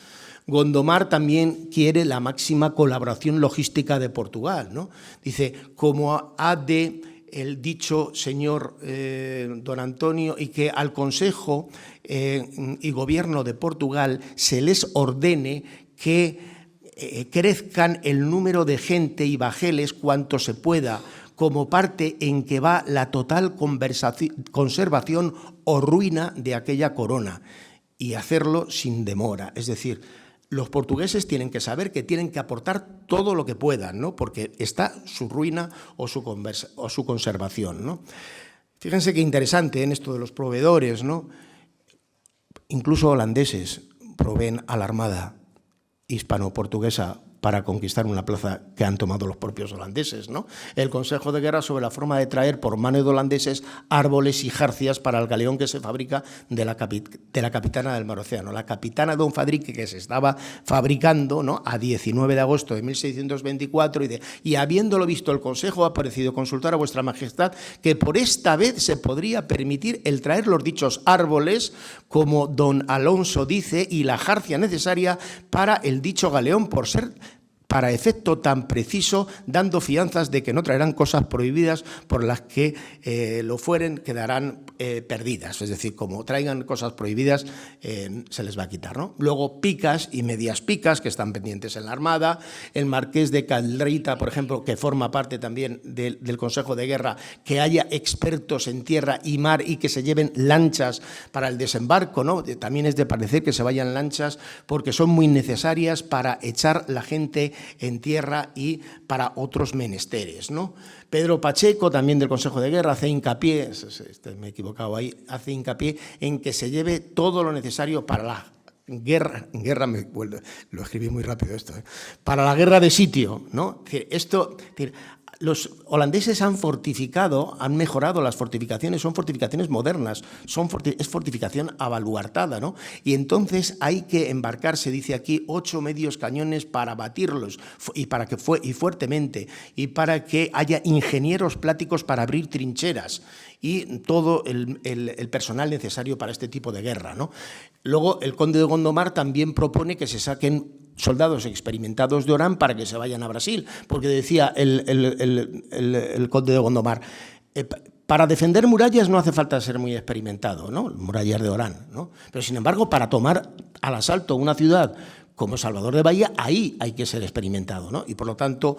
Gondomar también quiere la máxima colaboración logística de Portugal, ¿no? Dice, como ha de el dicho señor don Antonio, y que al Consejo y Gobierno de Portugal se les ordene que crezcan el número de gente y bajeles cuanto se pueda, como parte en que va la total conservación o ruina de aquella corona, y hacerlo sin demora. Es decir, los portugueses tienen que saber que tienen que aportar todo lo que puedan, ¿no? Porque está su ruina o su conservación, ¿no? Fíjense qué interesante en esto de los proveedores, ¿no? Incluso holandeses proveen a la Armada hispano-portuguesa para conquistar una plaza que han tomado los propios holandeses, ¿no? El Consejo de Guerra sobre la forma de traer por mano de holandeses árboles y jarcias para el galeón que se fabrica de la Capitana del Mar Océano. La Capitana Don Fadrique, que se estaba fabricando, ¿no?, a 19 de agosto de 1624, y habiéndolo visto el Consejo, ha parecido consultar a vuestra Majestad que por esta vez se podría permitir el traer los dichos árboles, como don Alonso dice, y la jarcia necesaria para el dicho galeón, por ser para efecto tan preciso, dando fianzas de que no traerán cosas prohibidas, por las que lo fueren quedarán perdidas. Es decir, como traigan cosas prohibidas, se les va a quitar, ¿no? Luego picas y medias picas, que están pendientes en la Armada. El marqués de Caldeirita, por ejemplo, que forma parte también del Consejo de Guerra, que haya expertos en tierra y mar y que se lleven lanchas para el desembarco, ¿no? También es de parecer que se vayan lanchas, porque son muy necesarias para echar la gente en tierra y para otros menesteres, ¿no? Pedro Pacheco, también del Consejo de Guerra, hace hincapié, me he equivocado ahí, hace hincapié en que se lleve todo lo necesario para la guerra lo escribí muy rápido esto, para la guerra de sitio, ¿no? Los holandeses han fortificado, han mejorado las fortificaciones, son fortificaciones modernas, es fortificación abaluartada, ¿no? Y entonces hay que embarcar, se dice aquí, 8 medios cañones para batirlos y fuertemente, y para que haya ingenieros pláticos para abrir trincheras y todo el personal necesario para este tipo de guerra, ¿no? Luego, el conde de Gondomar también propone que se saquen soldados experimentados de Orán para que se vayan a Brasil, porque decía el conde de Gondomar, para defender murallas no hace falta ser muy experimentado, ¿no? Murallas de Orán, ¿no? Pero sin embargo, para tomar al asalto una ciudad como Salvador de Bahía, ahí hay que ser experimentado, ¿no? Y por lo tanto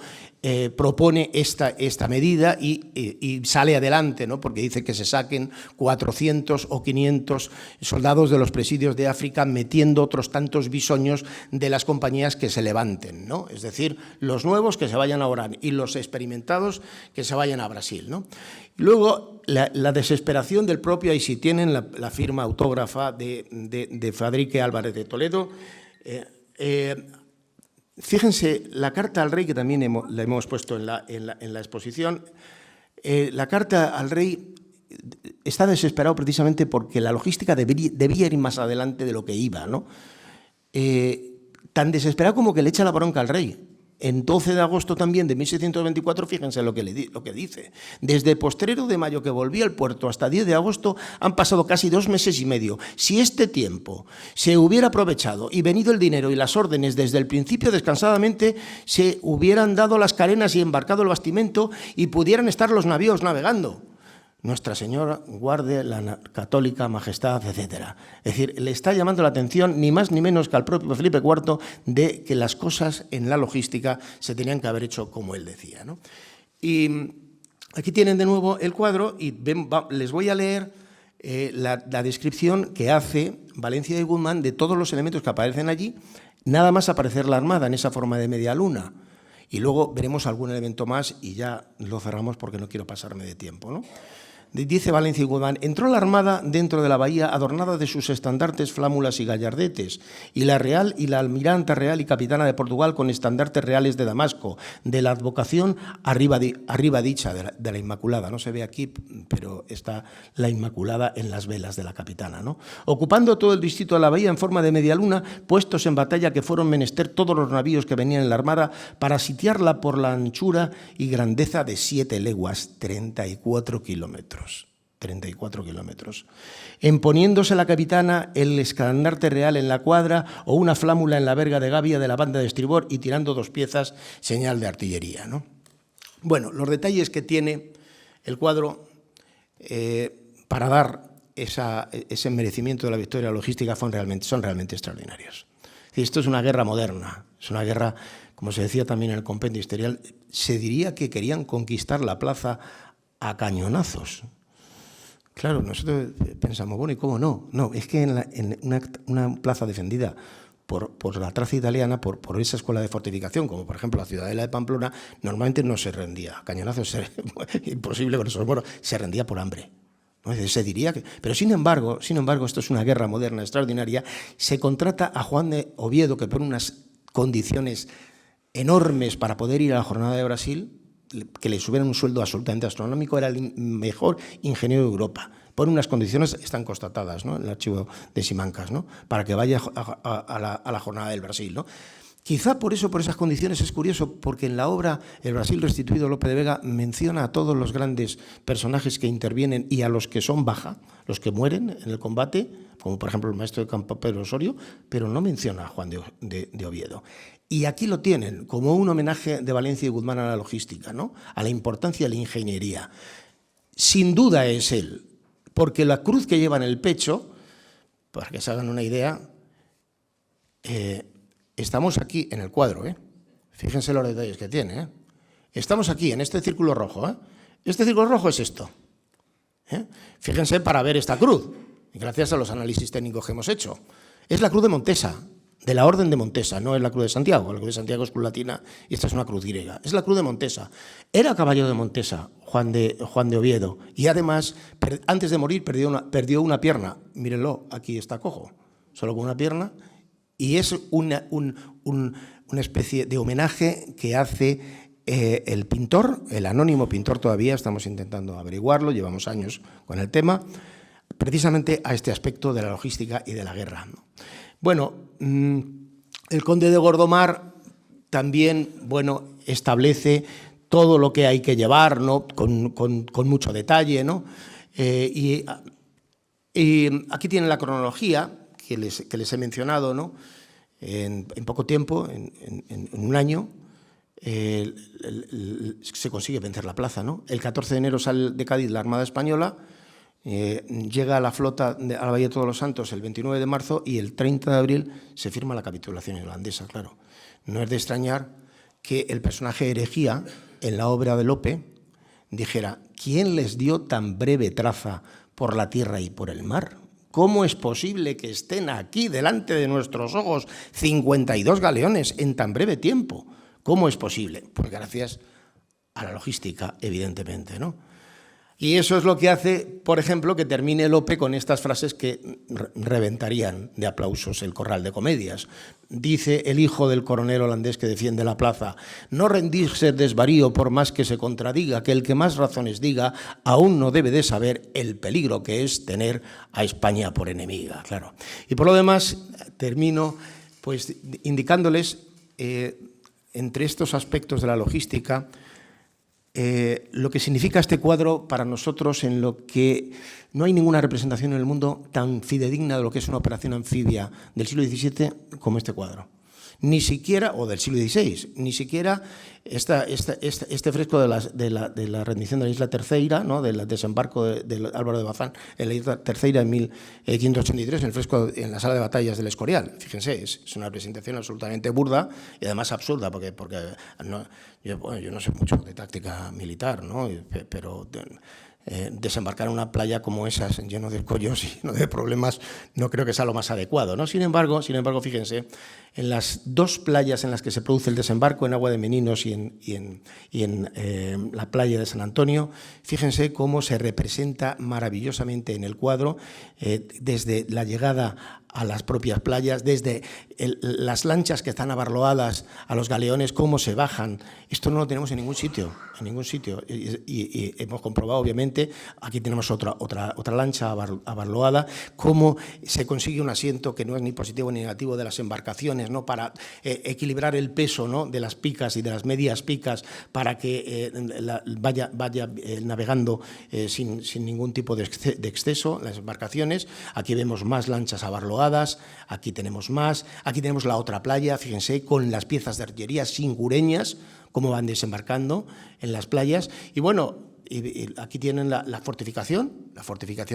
propone esta medida y sale adelante, ¿no? Porque dice que se saquen 400 o 500 soldados de los presidios de África, metiendo otros tantos bisoños de las compañías que se levanten, ¿no? Es decir, los nuevos que se vayan a Orán y los experimentados que se vayan a Brasil, ¿no? Luego, la desesperación del propio, y si tienen la firma autógrafa de Fadrique Álvarez de Toledo. Fíjense, la carta al rey, que también la hemos puesto en la exposición, la carta al rey está desesperado precisamente porque la logística debía ir más adelante de lo que iba, ¿no? Tan desesperado como que le echa la bronca al rey. En 12 de agosto también de 1624, fíjense lo que dice. Desde postrero de mayo que volví al puerto hasta 10 de agosto han pasado casi 2 meses y medio. Si este tiempo se hubiera aprovechado y venido el dinero y las órdenes desde el principio descansadamente, se hubieran dado las carenas y embarcado el bastimento y pudieran estar los navíos navegando. Nuestra Señora guarde la católica majestad, etcétera. Es decir, le está llamando la atención ni más ni menos que al propio Felipe IV de que las cosas en la logística se tenían que haber hecho como él decía, ¿no? Y aquí tienen de nuevo el cuadro y les voy a leer la descripción que hace Valencia y Guzmán de todos los elementos que aparecen allí, nada más aparecer la Armada en esa forma de media luna. Y luego veremos algún elemento más y ya lo cerramos porque no quiero pasarme de tiempo, ¿no? Dice Valencia y Guzmán, entró la Armada dentro de la bahía adornada de sus estandartes, flámulas y gallardetes, y la Real y la Almiranta Real y Capitana de Portugal con estandartes reales de Damasco, de la advocación arriba dicha de la Inmaculada. No se ve aquí, pero está la Inmaculada en las velas de la Capitana, ¿no? Ocupando todo el distrito de la bahía en forma de media luna, puestos en batalla que fueron menester todos los navíos que venían en la Armada para sitiarla por la anchura y grandeza de 7 leguas, 34 kilómetros. 34 kilómetros. Emponiéndose la capitana el estandarte real en la cuadra o una flámula en la verga de gavia de la banda de estribor y tirando 2 piezas, señal de artillería, ¿no? Bueno, los detalles que tiene el cuadro para dar ese merecimiento de la victoria logística son realmente extraordinarios. Esto es una guerra moderna, es una guerra, como se decía también en el compendio historial, se diría que querían conquistar la plaza a cañonazos. Claro, nosotros pensamos, bueno, ¿y cómo no? No, es que en una plaza defendida por la traza italiana, por esa escuela de fortificación, como por ejemplo la Ciudadela de Pamplona, normalmente no se rendía. A cañonazos imposible con eso, bueno, se rendía por hambre. ¿No? Se diría que, pero sin embargo, esto es una guerra moderna extraordinaria. Se contrata a Juan de Oviedo, que pone unas condiciones enormes para poder ir a la jornada de Brasil, que le subieran un sueldo absolutamente astronómico, era el mejor ingeniero de Europa. Por unas condiciones están constatadas, ¿no?, en el archivo de Simancas, ¿no?, para que vaya a la jornada del Brasil, ¿no? Quizá por eso, por esas condiciones, es curioso, porque en la obra El Brasil restituido, Lope de Vega menciona a todos los grandes personajes que intervienen y a los que son baja, los que mueren en el combate, como por ejemplo el maestro de campo Pedro Osorio, pero no menciona a Juan de Oviedo. Y aquí lo tienen, como un homenaje de Valencia y Guzmán a la logística, ¿no?, a la importancia de la ingeniería. Sin duda es él, porque la cruz que lleva en el pecho, para que se hagan una idea, estamos aquí en el cuadro, fíjense los detalles que tiene. Estamos aquí, en este círculo rojo. Este círculo rojo es esto. Fíjense para ver esta cruz, gracias a los análisis técnicos que hemos hecho. Es la cruz de Montesa, de la Orden de Montesa, no es la cruz de Santiago. La cruz de Santiago es cruz latina y esta es una cruz griega. Es la cruz de Montesa. Era caballero de Montesa, Juan de Oviedo, y además, antes de morir, perdió una pierna. Mírenlo, aquí está cojo, solo con una pierna. Y es una especie de homenaje que hace el pintor, el anónimo pintor todavía, estamos intentando averiguarlo, llevamos años con el tema, precisamente a este aspecto de la logística y de la guerra. Bueno, el conde de Gordomar también, bueno, establece todo lo que hay que llevar, ¿no?, con mucho detalle, ¿no? Y aquí tienen la cronología que les he mencionado, ¿no? En poco tiempo, en un año, se consigue vencer la plaza, ¿no? El 14 de enero sale de Cádiz la Armada Española, llega a la flota al Valle de Todos los Santos el 29 de marzo y el 30 de abril se firma la capitulación irlandesa, claro. No es de extrañar que el personaje Herejía, en la obra de Lope, dijera: ¿quién les dio tan breve traza por la tierra y por el mar? ¿Cómo es posible que estén aquí delante de nuestros ojos 52 galeones en tan breve tiempo? ¿Cómo es posible? Pues gracias a la logística, evidentemente, ¿no? Y eso es lo que hace, por ejemplo, que termine Lope con estas frases que reventarían de aplausos el corral de comedias. Dice el hijo del coronel holandés que defiende la plaza: no rendirse desvarío por más que se contradiga, que el que más razones diga aún no debe de saber el peligro que es tener a España por enemiga. Claro. Y por lo demás, termino pues indicándoles entre estos aspectos de la logística lo que significa este cuadro para nosotros, en lo que no hay ninguna representación en el mundo tan fidedigna de lo que es una operación anfibia del siglo XVII como este cuadro. Ni siquiera, o del siglo XVI, ni siquiera este fresco de la rendición de la isla Terceira, ¿no?, del desembarco de Álvaro de Bazán en la isla Terceira en 1583, en el fresco en la sala de batallas del Escorial. Fíjense, es una representación absolutamente burda y además absurda, porque no, yo no sé mucho de táctica militar, ¿no?, pero desembarcar en una playa como esas, lleno de escollos y lleno de problemas, no creo que sea lo más adecuado, ¿no? Sin embargo, fíjense, en las dos playas en las que se produce el desembarco, en Agua de Meninos y en la playa de San Antonio, fíjense cómo se representa maravillosamente en el cuadro, desde la llegada a las propias playas, desde las lanchas que están abarloadas a los galeones, cómo se bajan. Esto no lo tenemos en ningún sitio, y hemos comprobado, obviamente, aquí tenemos otra lancha abarloada, cómo se consigue un asiento que no es ni positivo ni negativo de las embarcaciones, ¿no?, para equilibrar el peso, ¿no?, de las picas y de las medias picas, para que vaya navegando sin ningún tipo de exceso las embarcaciones. Aquí vemos más lanchas abarloadas, aquí tenemos más, aquí tenemos la otra playa, fíjense, con las piezas de artillería singureñas, cómo van desembarcando en las playas. Y bueno, y aquí tienen la fortificación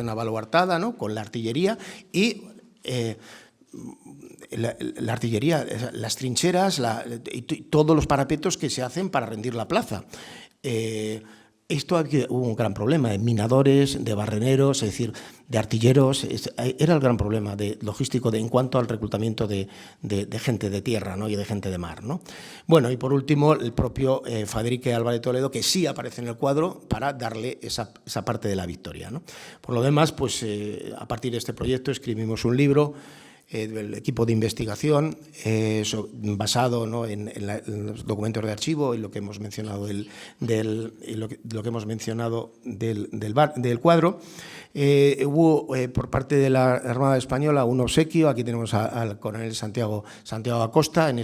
abaluartada, ¿no?, con la artillería y la artillería, las trincheras y todos los parapetos que se hacen para rendir la plaza. Esto hubo un gran problema de minadores, de barreneros, es decir, de artilleros. Era el gran problema logístico en cuanto al reclutamiento de gente de tierra, ¿no?, y de gente de mar, ¿no? Bueno, y por último, el propio Fadrique Álvarez de Toledo, que sí aparece en el cuadro para darle esa parte de la victoria, ¿no? Por lo demás, pues a partir de este proyecto escribimos un libro del equipo de investigación, basado, ¿no?, en los documentos de archivo y lo que hemos mencionado lo que hemos mencionado del cuadro. Hubo por parte de la Armada Española un obsequio. Aquí tenemos al coronel Santiago Acosta,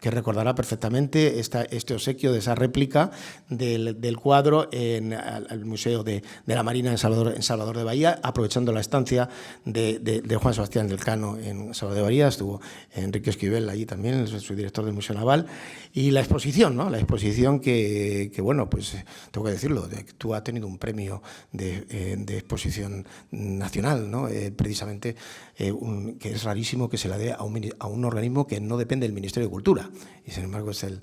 que recordará perfectamente este obsequio de esa réplica del cuadro al Museo de la Marina en Salvador de Bahía, aprovechando la estancia de Juan Sebastián del Cano en Salvador de Bahía. Estuvo Enrique Esquivel allí también, su director del Museo Naval. Y la exposición, ¿no? La exposición que bueno, pues tengo que decirlo, tú has tenido un premio de exposición nacional, ¿no? Precisamente, que es rarísimo que se la dé a un organismo que no depende del Ministerio de Cultura, y sin embargo es el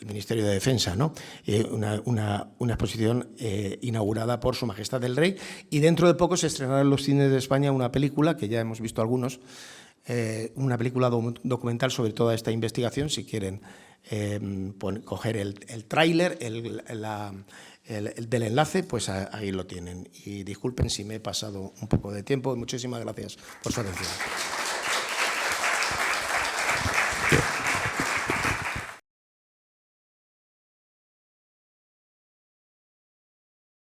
Ministerio de Defensa, ¿no? Una exposición inaugurada por Su Majestad el Rey, y dentro de poco se estrenará en los cines de España una película que ya hemos visto algunos, una película documental sobre toda esta investigación. Si quieren coger el tráiler, del enlace, pues ahí lo tienen. Y disculpen si me he pasado un poco de tiempo. Muchísimas gracias por su atención.